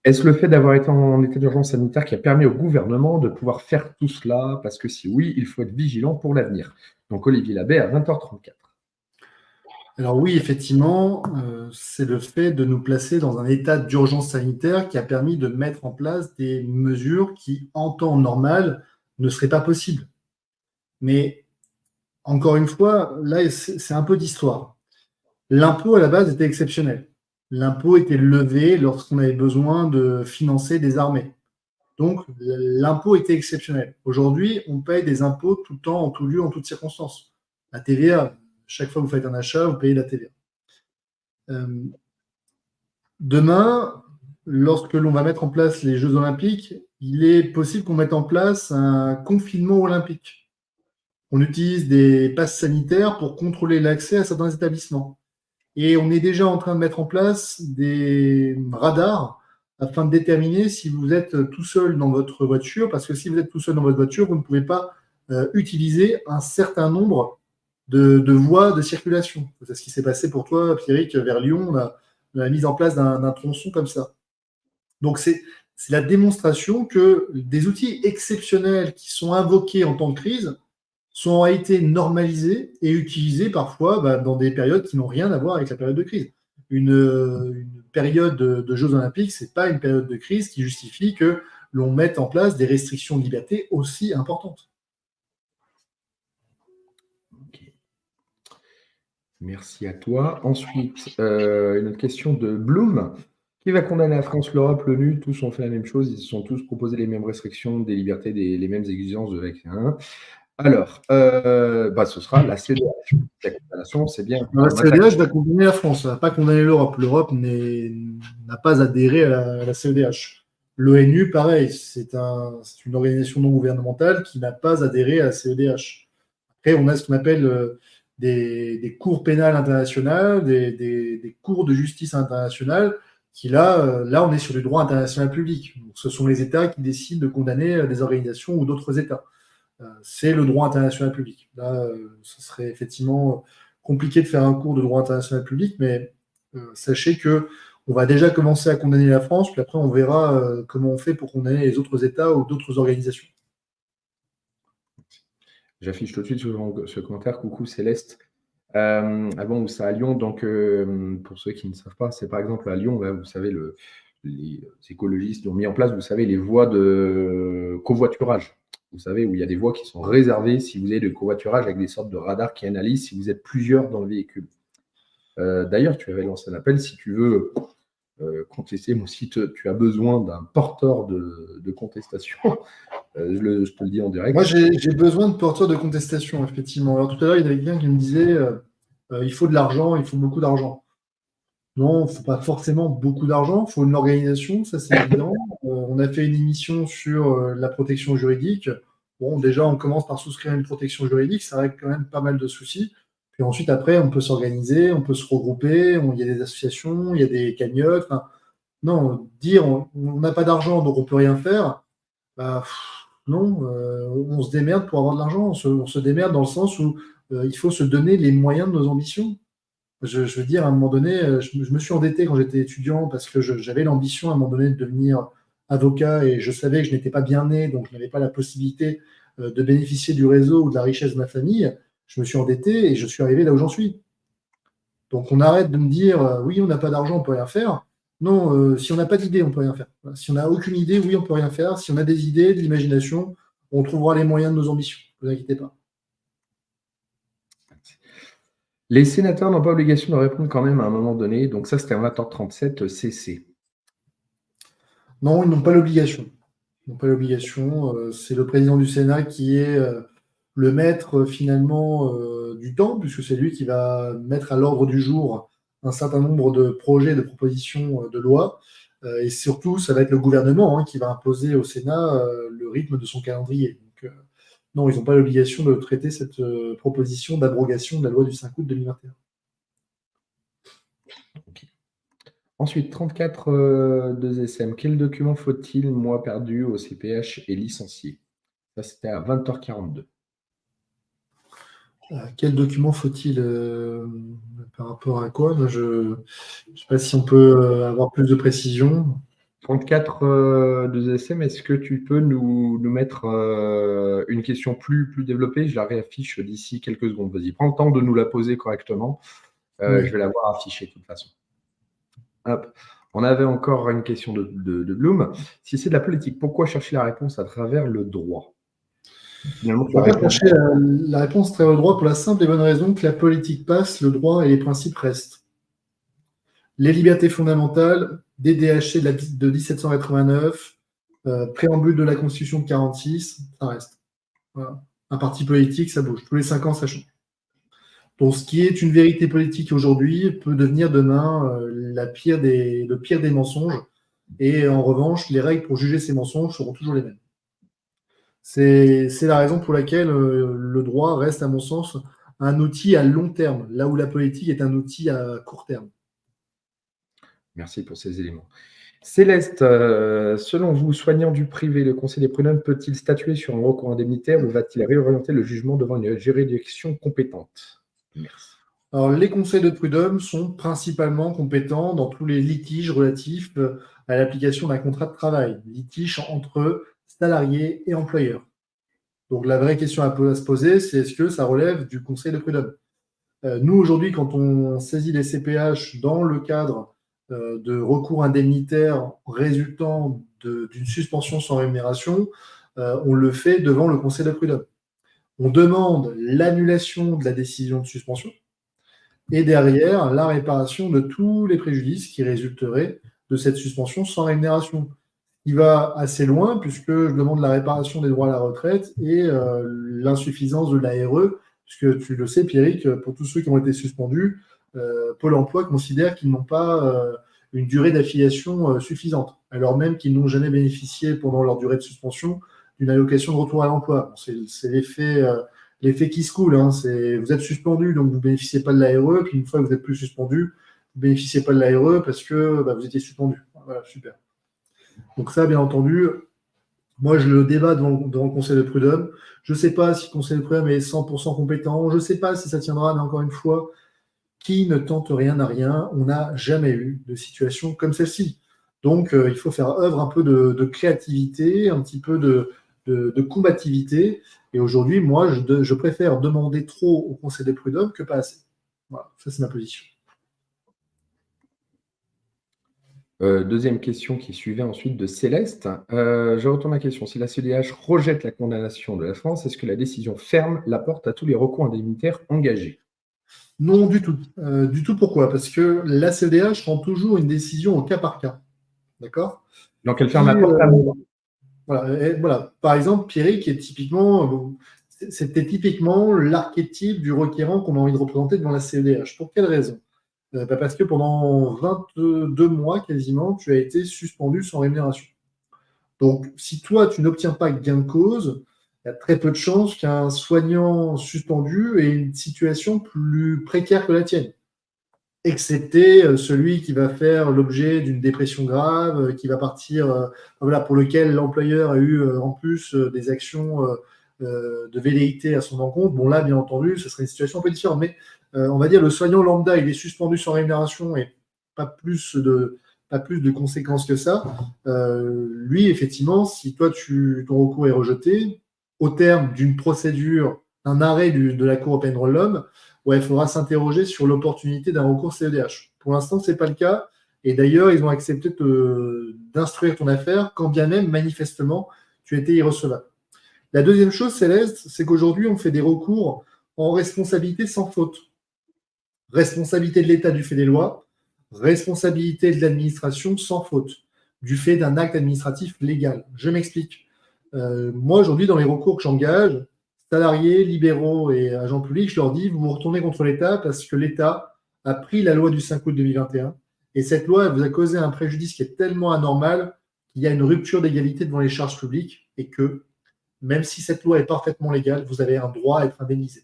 [SPEAKER 1] Est-ce le fait d'avoir été en état d'urgence sanitaire qui a permis au gouvernement de pouvoir faire tout cela? Parce que si oui, il faut être vigilant pour l'avenir. Donc Olivier Labbé à 20h34.
[SPEAKER 2] Alors oui, effectivement, c'est le fait de nous placer dans un état d'urgence sanitaire qui a permis de mettre en place des mesures qui, en temps normal, ne seraient pas possibles. Mais encore une fois, là, c'est un peu d'histoire. L'impôt, à la base, était exceptionnel. L'impôt était levé lorsqu'on avait besoin de financer des armées. Donc, l'impôt était exceptionnel. Aujourd'hui, on paye des impôts tout le temps, en tout lieu, en toutes circonstances. La TVA, chaque fois que vous faites un achat, vous payez la TVA. Demain, lorsque l'on va mettre en place les Jeux Olympiques, il est possible qu'on mette en place un confinement olympique. On utilise des passes sanitaires pour contrôler l'accès à certains établissements. Et on est déjà en train de mettre en place des radars afin de déterminer si vous êtes tout seul dans votre voiture, parce que si vous êtes tout seul dans votre voiture, vous ne pouvez pas utiliser un certain nombre de voies de circulation. C'est ce qui s'est passé pour toi, Pierrick, vers Lyon, la mise en place d'un tronçon comme ça. Donc c'est la démonstration que des outils exceptionnels qui sont invoqués en temps de crise ont été normalisés et utilisés parfois dans des périodes qui n'ont rien à voir avec la période de crise. Une période de Jeux Olympiques, ce n'est pas une période de crise qui justifie que l'on mette en place des restrictions de liberté aussi importantes.
[SPEAKER 1] Okay. Merci à toi. Ensuite, une autre question de Bloom. Qui va condamner la France, l'Europe, l'ONU? Tous ont fait la même chose. Ils se sont tous proposés les mêmes restrictions, des libertés, les mêmes exigences de vaccin. Alors, ce sera la CEDH. La condamnation, c'est bien.
[SPEAKER 2] La CEDH va condamner la France, elle ne va pas condamner l'Europe. L'Europe n'a pas adhéré à la CEDH. L'ONU, pareil, c'est une organisation non gouvernementale qui n'a pas adhéré à la CEDH. Après, on a ce qu'on appelle des cours pénales internationales, des cours de justice internationale, qui là, on est sur du droit international public. Donc, ce sont les États qui décident de condamner des organisations ou d'autres États. C'est le droit international public. Là, ce serait effectivement compliqué de faire un cours de droit international public, mais sachez que on va déjà commencer à condamner la France, puis après on verra comment on fait pour condamner les autres États ou d'autres organisations.
[SPEAKER 1] J'affiche tout de suite ce commentaire. Coucou Céleste. Bon, c'est à Lyon, donc pour ceux qui ne savent pas, c'est par exemple à Lyon, là, vous savez, les écologistes ont mis en place, vous savez, les voies de covoiturage. Vous savez, où il y a des voies qui sont réservées si vous avez de covoiturage avec des sortes de radars qui analysent si vous êtes plusieurs dans le véhicule. D'ailleurs, tu avais lancé un appel si tu veux contester, moi si tu as besoin d'un porteur de contestation, je te le dis en direct.
[SPEAKER 2] Moi, j'ai besoin de porteurs de contestation, effectivement. Alors tout à l'heure, il y avait quelqu'un qui me disait il faut de l'argent, il faut beaucoup d'argent. Non, il ne faut pas forcément beaucoup d'argent, il faut une organisation, ça c'est évident. On a fait une émission sur la protection juridique. Bon, déjà, on commence par souscrire une protection juridique, ça règle quand même pas mal de soucis. Puis ensuite, après, on peut s'organiser, on peut se regrouper, il y a des associations, il y a des cagnottes. Enfin, non, dire on n'a pas d'argent, donc on ne peut rien faire, non, on se démerde pour avoir de l'argent. On se démerde dans le sens où il faut se donner les moyens de nos ambitions. Je veux dire, à un moment donné, je me suis endetté quand j'étais étudiant parce que j'avais l'ambition à un moment donné de devenir avocat et je savais que je n'étais pas bien né, donc je n'avais pas la possibilité de bénéficier du réseau ou de la richesse de ma famille. Je me suis endetté et je suis arrivé là où j'en suis. Donc on arrête de me dire oui, on n'a pas d'argent, on ne peut rien faire. Non, si on n'a pas d'idée, on ne peut rien faire. Si on n'a aucune idée, oui, on ne peut rien faire. Si on a des idées, de l'imagination, on trouvera les moyens de nos ambitions. Ne vous inquiétez pas.
[SPEAKER 1] Les sénateurs n'ont pas obligation de répondre quand même à un moment donné. Donc ça, c'était en 20h37 CC.
[SPEAKER 2] Non, ils n'ont pas l'obligation. Ils n'ont pas l'obligation. C'est le président du Sénat qui est le maître finalement du temps, puisque c'est lui qui va mettre à l'ordre du jour un certain nombre de projets, de propositions de loi. Et surtout, ça va être le gouvernement qui va imposer au Sénat le rythme de son calendrier. Donc, non, ils n'ont pas l'obligation de traiter cette proposition d'abrogation de la loi du 5 août 2021.
[SPEAKER 1] Okay. Ensuite, 34 2SM. Quel document faut-il, mois perdu au CPH et licencié? Ça, c'était à 20h42.
[SPEAKER 2] Quel document faut-il par rapport à quoi? Je ne sais pas si on peut avoir plus de précision.
[SPEAKER 1] 34 2SM, est-ce que tu peux nous mettre une question plus développée? Je la réaffiche d'ici quelques secondes. Vas-y, prends le temps de nous la poser correctement.
[SPEAKER 2] Oui.
[SPEAKER 1] Je vais l'avoir affiché de toute façon. Hop. On avait encore une question de Bloom. Si c'est de la politique, pourquoi chercher la réponse à travers le droit? Finalement, tu as
[SPEAKER 2] Pourquoi
[SPEAKER 1] répondu.
[SPEAKER 2] chercher la réponse très au droit pour la simple et bonne raison que la politique passe, le droit et les principes restent. Les libertés fondamentales, DDHC de 1789, préambule de la Constitution de 46, ça reste. Voilà. Un parti politique, ça bouge. Tous les 5 ans, ça change. Donc, ce qui est une vérité politique aujourd'hui peut devenir demain le pire des mensonges. Et en revanche, les règles pour juger ces mensonges seront toujours les mêmes. C'est la raison pour laquelle le droit reste, à mon sens, un outil à long terme, là où la politique est un outil à court terme.
[SPEAKER 1] Merci pour ces éléments. Céleste, selon vous, soignant du privé, le Conseil des prud'hommes peut-il statuer sur un recours indemnitaire ou va-t-il réorienter le jugement devant une juridiction compétente? Merci.
[SPEAKER 2] Alors, les conseils de prud'homme sont principalement compétents dans tous les litiges relatifs à l'application d'un contrat de travail, litiges entre salariés et employeurs. Donc, la vraie question à se poser, c'est est-ce que ça relève du conseil de prud'homme? Nous, aujourd'hui, quand on saisit les CPH dans le cadre de recours indemnitaires résultant d'une suspension sans rémunération, on le fait devant le conseil de prud'homme. On demande l'annulation de la décision de suspension et derrière la réparation de tous les préjudices qui résulteraient de cette suspension sans rémunération. Il va assez loin puisque je demande la réparation des droits à la retraite et l'insuffisance de l'ARE, puisque tu le sais, Pierrick, pour tous ceux qui ont été suspendus, Pôle emploi considère qu'ils n'ont pas une durée d'affiliation suffisante, alors même qu'ils n'ont jamais bénéficié pendant leur durée de suspension d'une allocation de retour à l'emploi. C'est l'effet qui se coule. Hein. Vous êtes suspendu, donc vous ne bénéficiez pas de l'ARE, puis une fois que vous n'êtes plus suspendu, vous ne bénéficiez pas de l'ARE parce que vous étiez suspendu. Voilà, super. Donc ça, bien entendu, moi, je le débat devant le Conseil de prud'homme. Je ne sais pas si le Conseil de prud'homme est 100% compétent. Je ne sais pas si ça tiendra, mais encore une fois, qui ne tente rien n'a rien. On n'a jamais eu de situation comme celle-ci. Donc, il faut faire œuvre un peu de créativité, un petit peu de combativité. Et aujourd'hui, moi, je préfère demander trop au Conseil des prud'hommes que pas assez. Voilà, ça, c'est ma position.
[SPEAKER 1] Deuxième question qui suivait ensuite de Céleste. Je retourne la question. Si la CEDH rejette la condamnation de la France, est-ce que la décision ferme la porte à tous les recours indemnitaires engagés?
[SPEAKER 2] Non, du tout. Du tout, pourquoi? Parce que la CEDH rend toujours une décision au cas par cas. D'accord?
[SPEAKER 1] Donc, elle ferme la porte à moi.
[SPEAKER 2] Voilà. Par exemple, Pierrick est c'était typiquement l'archétype du requérant qu'on a envie de représenter devant la CEDH. Pour quelle raison? Parce que pendant 22 mois quasiment, tu as été suspendu sans rémunération. Donc, si toi, tu n'obtiens pas gain de cause, il y a très peu de chances qu'un soignant suspendu ait une situation plus précaire que la tienne, excepté celui qui va faire l'objet d'une dépression grave, qui va partir, voilà, pour lequel l'employeur a eu en plus des actions de velléité à son encontre. Bon, là, bien entendu, ce serait une situation un peu différente, mais on va dire le soignant lambda, il est suspendu sans rémunération et pas plus de conséquences que ça. Lui, effectivement, si toi, ton recours est rejeté, au terme d'une procédure, un arrêt de la Cour européenne de l'homme, il faudra s'interroger sur l'opportunité d'un recours CEDH. Pour l'instant, ce n'est pas le cas. Et d'ailleurs, ils ont accepté d'instruire ton affaire, quand bien même, manifestement, tu étais irrecevable. La deuxième chose, Céleste, c'est qu'aujourd'hui, on fait des recours en responsabilité sans faute. Responsabilité de l'État du fait des lois, responsabilité de l'administration sans faute, du fait d'un acte administratif légal. Je m'explique. Moi, aujourd'hui, dans les recours que j'engage, salariés, libéraux et agents publics, je leur dis, vous vous retournez contre l'État parce que l'État a pris la loi du 5 août 2021 et cette loi vous a causé un préjudice qui est tellement anormal qu'il y a une rupture d'égalité devant les charges publiques et que, même si cette loi est parfaitement légale, vous avez un droit à être indemnisé.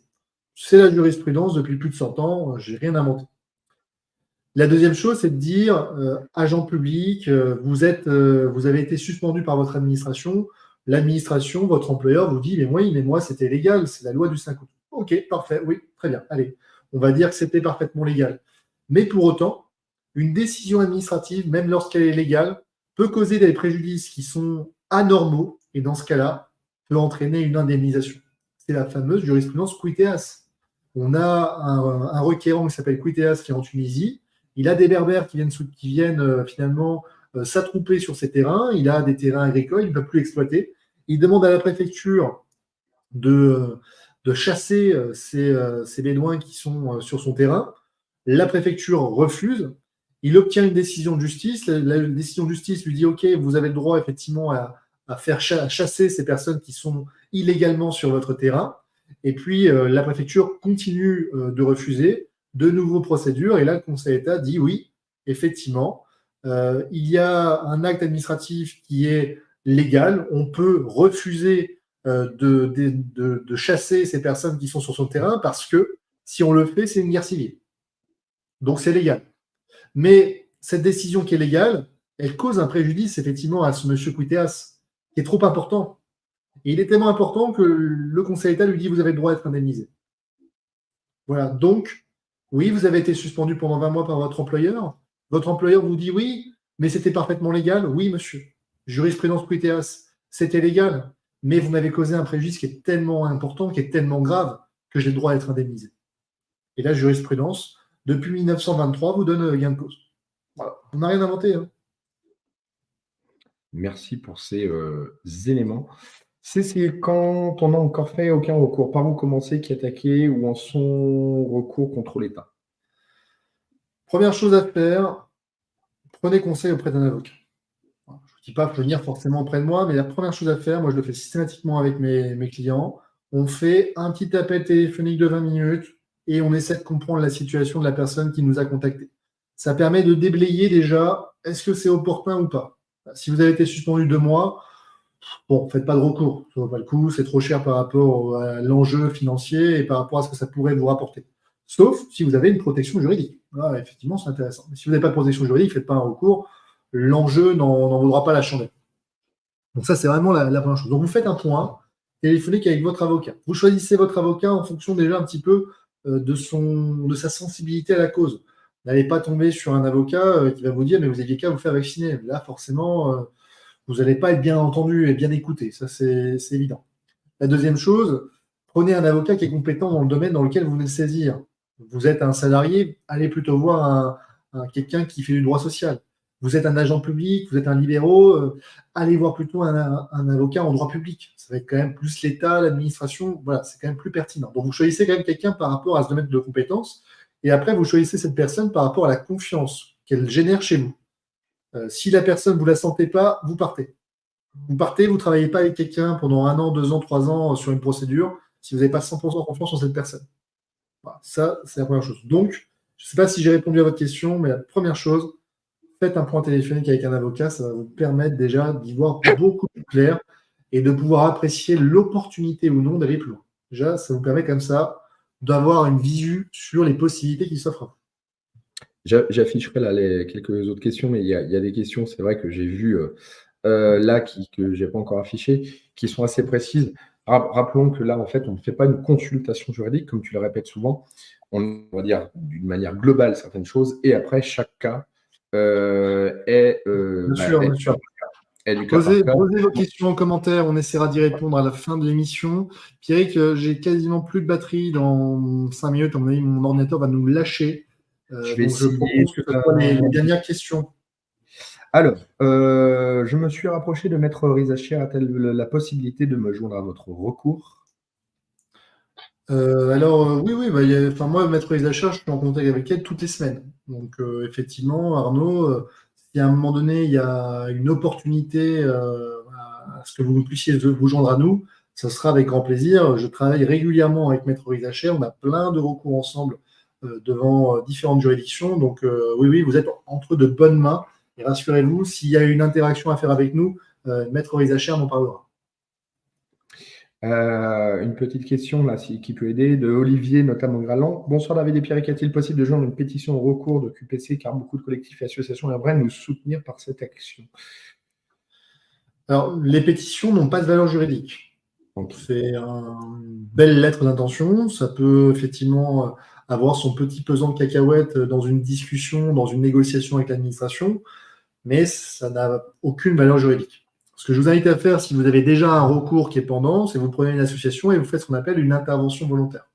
[SPEAKER 2] C'est la jurisprudence depuis plus de 100 ans, je n'ai rien inventé. La deuxième chose, c'est de dire, agent public, vous avez été suspendu par votre administration. L'administration, votre employeur vous dit, mais oui, mais moi, c'était légal, c'est la loi du 5 août. Ok, parfait, oui, très bien, allez, on va dire que c'était parfaitement légal. Mais pour autant, une décision administrative, même lorsqu'elle est légale, peut causer des préjudices qui sont anormaux, et dans ce cas-là, peut entraîner une indemnisation. C'est la fameuse jurisprudence quiteas. On a un requérant qui s'appelle Quiteas qui est en Tunisie. Il a des Berbères qui viennent finalement s'attrouper sur ces terrains. Il a des terrains agricoles, il ne peut plus exploiter. Il demande à la préfecture de chasser ces bédouins qui sont sur son terrain. La préfecture refuse. Il obtient une décision de justice. La décision de justice lui dit OK, vous avez le droit effectivement à faire chasser ces personnes qui sont illégalement sur votre terrain. Et puis la préfecture continue de refuser. De nouveaux procédures. Et là, le Conseil d'État dit oui, effectivement, il y a un acte administratif qui est légal. On peut refuser de chasser ces personnes qui sont sur son terrain parce que si on le fait, c'est une guerre civile. Donc c'est légal. Mais cette décision qui est légale, elle cause un préjudice effectivement à ce monsieur Quiteas, qui est trop important. Et il est tellement important que le Conseil d'État lui dit vous avez le droit d'être indemnisé. Voilà, donc, oui, vous avez été suspendu pendant 20 mois par votre employeur. Votre employeur vous dit oui, mais c'était parfaitement légal. Oui, monsieur. Jurisprudence Quiteas, c'était légal, mais vous m'avez causé un préjudice qui est tellement important, qui est tellement grave, que j'ai le droit d'être indemnisé. Et la jurisprudence, depuis 1923, vous donne gain de cause. Voilà. On n'a rien inventé. Hein.
[SPEAKER 1] Merci pour ces éléments. C'est quand on n'a encore fait aucun recours. Par où commencer, qui attaquer ou en son recours contre l'État?
[SPEAKER 2] Première chose à faire, prenez conseil auprès d'un avocat. Je ne vous dis pas venir forcément auprès de moi, mais la première chose à faire, moi je le fais systématiquement avec mes clients, on fait un petit appel téléphonique de 20 minutes et on essaie de comprendre la situation de la personne qui nous a contactés. Ça permet de déblayer déjà, est-ce que c'est opportun ou pas? Si vous avez été suspendu 2 mois, bon, faites pas de recours, ça ne vaut pas le coup, c'est trop cher par rapport à l'enjeu financier et par rapport à ce que ça pourrait vous rapporter. Sauf si vous avez une protection juridique. Là, effectivement, c'est intéressant. Mais si vous n'avez pas de protection juridique, faites pas un recours, l'enjeu n'en vaudra pas la chandelle. Donc ça, c'est vraiment la première chose. Donc vous faites un point téléphonique avec votre avocat. Vous choisissez votre avocat en fonction déjà un petit peu de sa sensibilité à la cause. N'allez pas tomber sur un avocat qui va vous dire mais vous aviez qu'à vous faire vacciner. Là, forcément, vous n'allez pas être bien entendu et bien écouté. Ça, c'est évident. La deuxième chose, prenez un avocat qui est compétent dans le domaine dans lequel vous venez de saisir. Vous êtes un salarié, allez plutôt voir quelqu'un qui fait du droit social. Vous êtes un agent public, vous êtes un libéraux, allez voir plutôt un avocat en droit public. Ça va être quand même plus l'État, l'administration, voilà, c'est quand même plus pertinent. Donc vous choisissez quand même quelqu'un par rapport à ce domaine de compétences, et après vous choisissez cette personne par rapport à la confiance qu'elle génère chez vous. Si la personne, vous ne la sentez pas, vous partez. Vous partez, vous ne travaillez pas avec quelqu'un pendant 1 an, 2 ans, 3 ans sur une procédure si vous n'avez pas 100% confiance en cette personne. Voilà, ça, c'est la première chose. Donc, je ne sais pas si j'ai répondu à votre question, mais la première chose, faites un point téléphonique avec un avocat, ça va vous permettre déjà d'y voir beaucoup plus clair et de pouvoir apprécier l'opportunité ou non d'aller plus loin. Déjà, ça vous permet comme ça d'avoir une visu sur les possibilités qui s'offrent à vous.
[SPEAKER 1] J'afficherai là quelques autres questions, mais il y a des questions, c'est vrai que j'ai vues là que je n'ai pas encore affichées, qui sont assez précises. Rappelons que là, en fait, on ne fait pas une consultation juridique, comme tu le répètes souvent. On va dire d'une manière globale certaines choses, et après, chaque cas est
[SPEAKER 2] Bien sûr, bien sûr.
[SPEAKER 1] du cas par cas.
[SPEAKER 2] Posez vos questions en commentaire, on essaiera d'y répondre à la fin de l'émission. Pierrick, j'ai quasiment plus de batterie dans 5 minutes. À mon avis, mon ordinateur va nous lâcher.
[SPEAKER 1] Je
[SPEAKER 2] propose que ce soit les dernières questions.
[SPEAKER 1] Alors, je me suis rapproché de Maître Rizacher. A-t-elle la possibilité de me joindre à votre recours?
[SPEAKER 2] Oui, moi, Maître Rizacher, je suis en contact avec elle toutes les semaines. Donc, effectivement, Arnaud, si à un moment donné, il y a une opportunité à ce que vous puissiez vous joindre à nous, ce sera avec grand plaisir. Je travaille régulièrement avec Maître Rizacher. On a plein de recours ensemble devant différentes juridictions. Donc, oui, vous êtes entre de bonnes mains. Et rassurez-vous, s'il y a une interaction à faire avec nous, Maître Rizacher m'en parlera.
[SPEAKER 1] Une petite question là, qui peut aider, de Olivier, notamment Graland. Bonsoir David et Pierrick, est-il possible de joindre une pétition au recours de QPC car beaucoup de collectifs et associations aimeraient nous soutenir par cette action?
[SPEAKER 2] Alors, les pétitions n'ont pas de valeur juridique. Donc, c'est une belle lettre d'intention. Ça peut effectivement avoir son petit pesant de cacahuètes dans une discussion, dans une négociation avec l'administration, mais ça n'a aucune valeur juridique. Ce que je vous invite à faire, si vous avez déjà un recours qui est pendant, c'est vous prenez une association et vous faites ce qu'on appelle une intervention volontaire.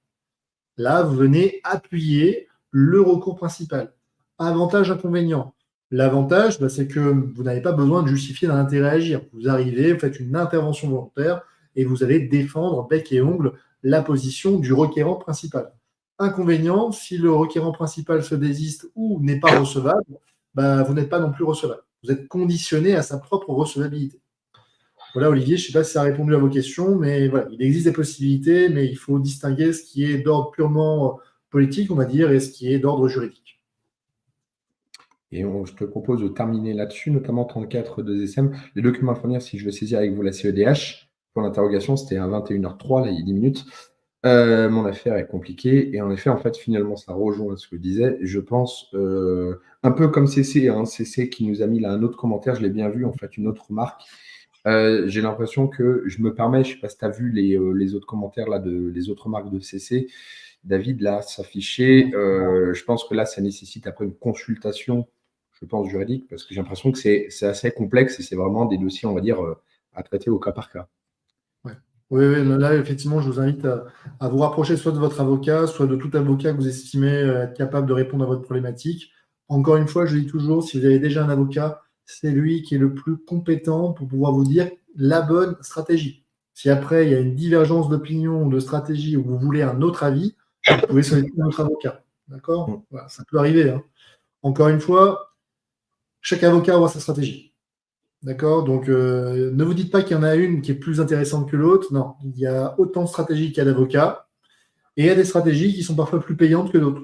[SPEAKER 2] Là, vous venez appuyer le recours principal. Avantage, inconvénient. L'avantage, c'est que vous n'avez pas besoin de justifier d'un intérêt à agir. Vous arrivez, vous faites une intervention volontaire et vous allez défendre bec et ongle la position du requérant principal. Inconvénient, si le requérant principal se désiste ou n'est pas recevable, vous n'êtes pas non plus recevable. Vous êtes conditionné à sa propre recevabilité. Voilà, Olivier, je ne sais pas si ça a répondu à vos questions, mais voilà, il existe des possibilités, mais il faut distinguer ce qui est d'ordre purement politique, on va dire, et ce qui est d'ordre juridique.
[SPEAKER 1] Et je te propose de terminer là-dessus, notamment 34 de SM. Les documents à fournir si je veux saisir avec vous la CEDH. Pour l'interrogation, c'était à 21h03, là, il y a 10 minutes. Mon affaire est compliquée. Et en effet, finalement, ça rejoint ce que je disais. Je pense, un peu comme CC, CC qui nous a mis là un autre commentaire, je l'ai bien vu, une autre remarque. J'ai l'impression que je me permets, je ne sais pas si tu as vu les autres commentaires, là, les autres remarques de CC. David, là, s'afficher. Je pense que là, ça nécessite après une consultation, je pense, juridique, parce que j'ai l'impression que c'est assez complexe et c'est vraiment des dossiers, on va dire, à traiter au cas par cas.
[SPEAKER 2] Ouais. Oui, là, effectivement, je vous invite à vous rapprocher soit de votre avocat, soit de tout avocat que vous estimez être capable de répondre à votre problématique. Encore une fois, je dis toujours, si vous avez déjà un avocat, c'est lui qui est le plus compétent pour pouvoir vous dire la bonne stratégie. Si après, il y a une divergence d'opinion ou de stratégie ou vous voulez un autre avis, vous pouvez solliciter notre avocat. D'accord ? Voilà, ça peut arriver. Hein. Encore une fois, chaque avocat aura sa stratégie. D'accord ? Donc, ne vous dites pas qu'il y en a une qui est plus intéressante que l'autre. Non, il y a autant de stratégies qu'il y a d'avocats. Et il y a des stratégies qui sont parfois plus payantes que d'autres.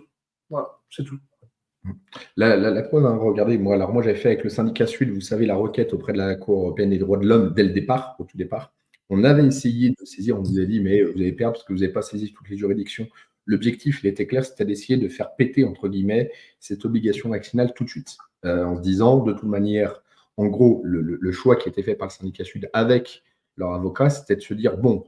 [SPEAKER 2] Voilà, c'est tout.
[SPEAKER 1] La preuve, regardez, moi j'avais fait avec le syndicat Sud, vous savez, la requête auprès de la Cour européenne des droits de l'homme dès le départ, au tout départ. On avait essayé de saisir, on vous a dit, mais vous allez perdre parce que vous n'avez pas saisi toutes les juridictions. L'objectif, il était clair, c'était d'essayer de faire péter, entre guillemets, cette obligation vaccinale tout de suite. En se disant, de toute manière, en gros, le choix qui était fait par le syndicat Sud avec leur avocat, c'était de se dire, bon,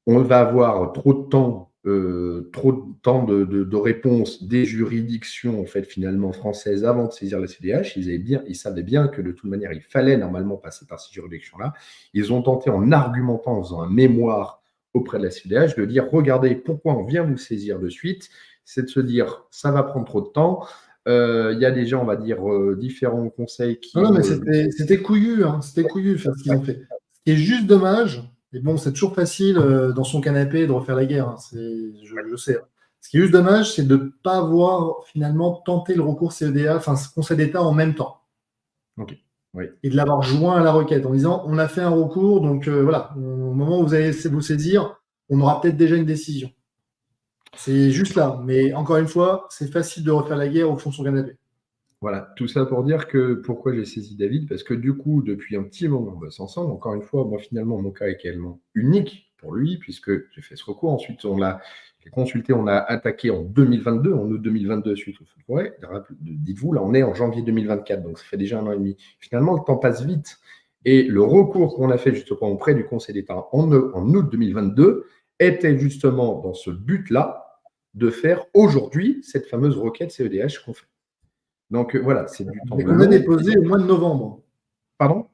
[SPEAKER 1] on va avoir trop de temps de réponses des juridictions finalement françaises avant de saisir la CEDH. Ils savaient bien que de toute manière, il fallait normalement passer par ces juridictions-là. Ils ont tenté, en argumentant, en faisant un mémoire auprès de la CEDH, de dire, regardez, pourquoi on vient vous saisir de suite, c'est de se dire, ça va prendre trop de temps. Il y a déjà, on va dire, différents conseils qui...
[SPEAKER 2] Non, mais c'était couillu, c'était couillu faire ce qu'ils ont fait. Ce qui est juste dommage, et bon, c'est toujours facile dans son canapé de refaire la guerre, je sais. Ce qui est juste dommage, c'est de ne pas avoir finalement tenté le recours CEDA, Conseil d'État en même temps.
[SPEAKER 1] Ok. Oui.
[SPEAKER 2] Et de l'avoir joint à la requête en disant on a fait un recours, donc voilà, au moment où vous allez vous saisir, on aura peut-être déjà une décision. C'est juste là, mais encore une fois, c'est facile de refaire la guerre au fond de son canapé.
[SPEAKER 1] Voilà, tout ça pour dire que pourquoi j'ai saisi David, parce que du coup, depuis un petit moment, on bosse ensemble. Encore une fois, moi, finalement, mon cas est également unique pour lui, puisque j'ai fait ce recours. Ensuite, on l'a consulté, on a attaqué en 2022, en août 2022, suite au feu de forêt. Dites-vous, là, on est en janvier 2024, donc ça fait déjà 1 an et demi. Finalement, le temps passe vite. Et le recours qu'on a fait justement auprès du Conseil d'État en août 2022 était justement dans ce but-là de faire aujourd'hui cette fameuse requête CEDH qu'on fait. Donc voilà, c'est du temps.
[SPEAKER 2] Et qu'on a déposé au mois de novembre.
[SPEAKER 1] Pardon ?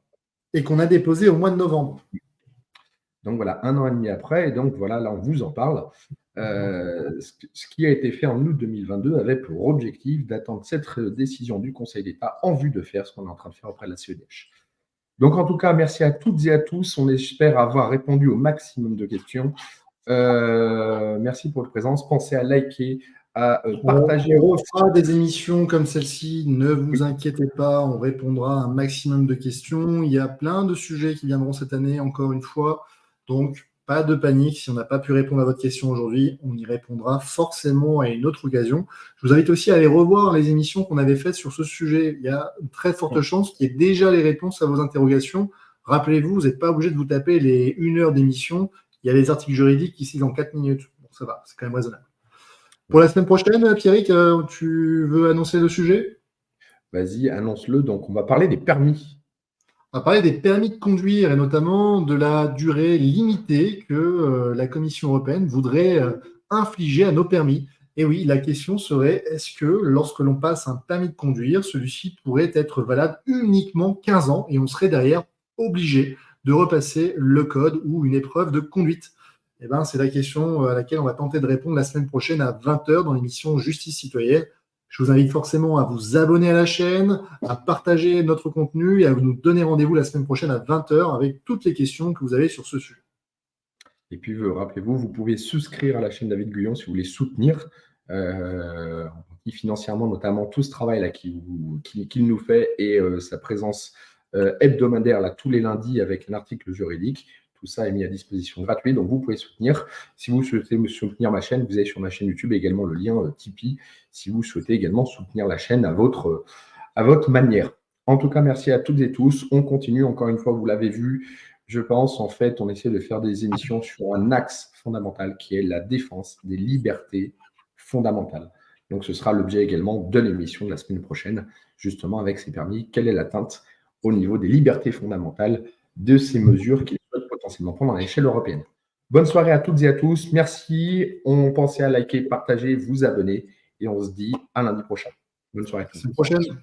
[SPEAKER 2] Et qu'on a déposé au mois de novembre.
[SPEAKER 1] Donc voilà, 1 an et demi après, et donc voilà, là on vous en parle. Ce qui a été fait en août 2022 avait pour objectif d'attendre cette décision du Conseil d'État en vue de faire ce qu'on est en train de faire auprès de la CEDH. Donc en tout cas, merci à toutes et à tous. On espère avoir répondu au maximum de questions. Merci pour votre présence. Pensez à liker, à partager.
[SPEAKER 2] On refera des émissions comme celle-ci, ne vous inquiétez pas, on répondra à un maximum de questions. Il y a plein de sujets qui viendront cette année, encore une fois. Donc, pas de panique. Si on n'a pas pu répondre à votre question aujourd'hui, on y répondra forcément à une autre occasion. Je vous invite aussi à aller revoir les émissions qu'on avait faites sur ce sujet. Il y a une très forte chance qu'il y ait déjà les réponses à vos interrogations. Rappelez-vous, vous n'êtes pas obligé de vous taper les 1 heure d'émission. Il y a les articles juridiques qui citent en 4 minutes. Bon, ça va, c'est quand même raisonnable. Pour la semaine prochaine, Pierrick, tu veux annoncer le sujet ?
[SPEAKER 1] Vas-y, annonce-le. Donc, on va parler des permis.
[SPEAKER 2] On va parler des permis de conduire et notamment de la durée limitée que la Commission européenne voudrait infliger à nos permis. Et oui, la question serait, est-ce que lorsque l'on passe un permis de conduire, celui-ci pourrait être valable uniquement 15 ans et on serait derrière obligé de repasser le code ou une épreuve de conduite ? c'est la question à laquelle on va tenter de répondre la semaine prochaine à 20h dans l'émission Justice citoyenne. Je vous invite forcément à vous abonner à la chaîne, à partager notre contenu et à nous donner rendez-vous la semaine prochaine à 20h avec toutes les questions que vous avez sur ce sujet.
[SPEAKER 1] Et puis, rappelez-vous, vous pouvez souscrire à la chaîne David Guyon si vous voulez soutenir financièrement, notamment tout ce travail-là qu'il nous fait et sa présence hebdomadaire là, tous les lundis avec un article juridique. Tout ça est mis à disposition gratuit, donc vous pouvez soutenir. Si vous souhaitez soutenir ma chaîne, vous avez sur ma chaîne YouTube également le lien Tipeee, si vous souhaitez également soutenir la chaîne à votre manière. En tout cas, merci à toutes et tous. On continue, encore une fois, vous l'avez vu, je pense, en fait, on essaie de faire des émissions sur un axe fondamental qui est la défense des libertés fondamentales. Donc, ce sera l'objet également de l'émission de la semaine prochaine, justement avec ces permis. Quelle est l'atteinte au niveau des libertés fondamentales de ces mesures qu'ils souhaitent potentiellement prendre à l'échelle européenne? Bonne soirée à toutes et à tous. Merci. On pensait à liker, partager, vous abonner et on se dit à lundi prochain. Bonne soirée à tous.
[SPEAKER 2] À la prochaine.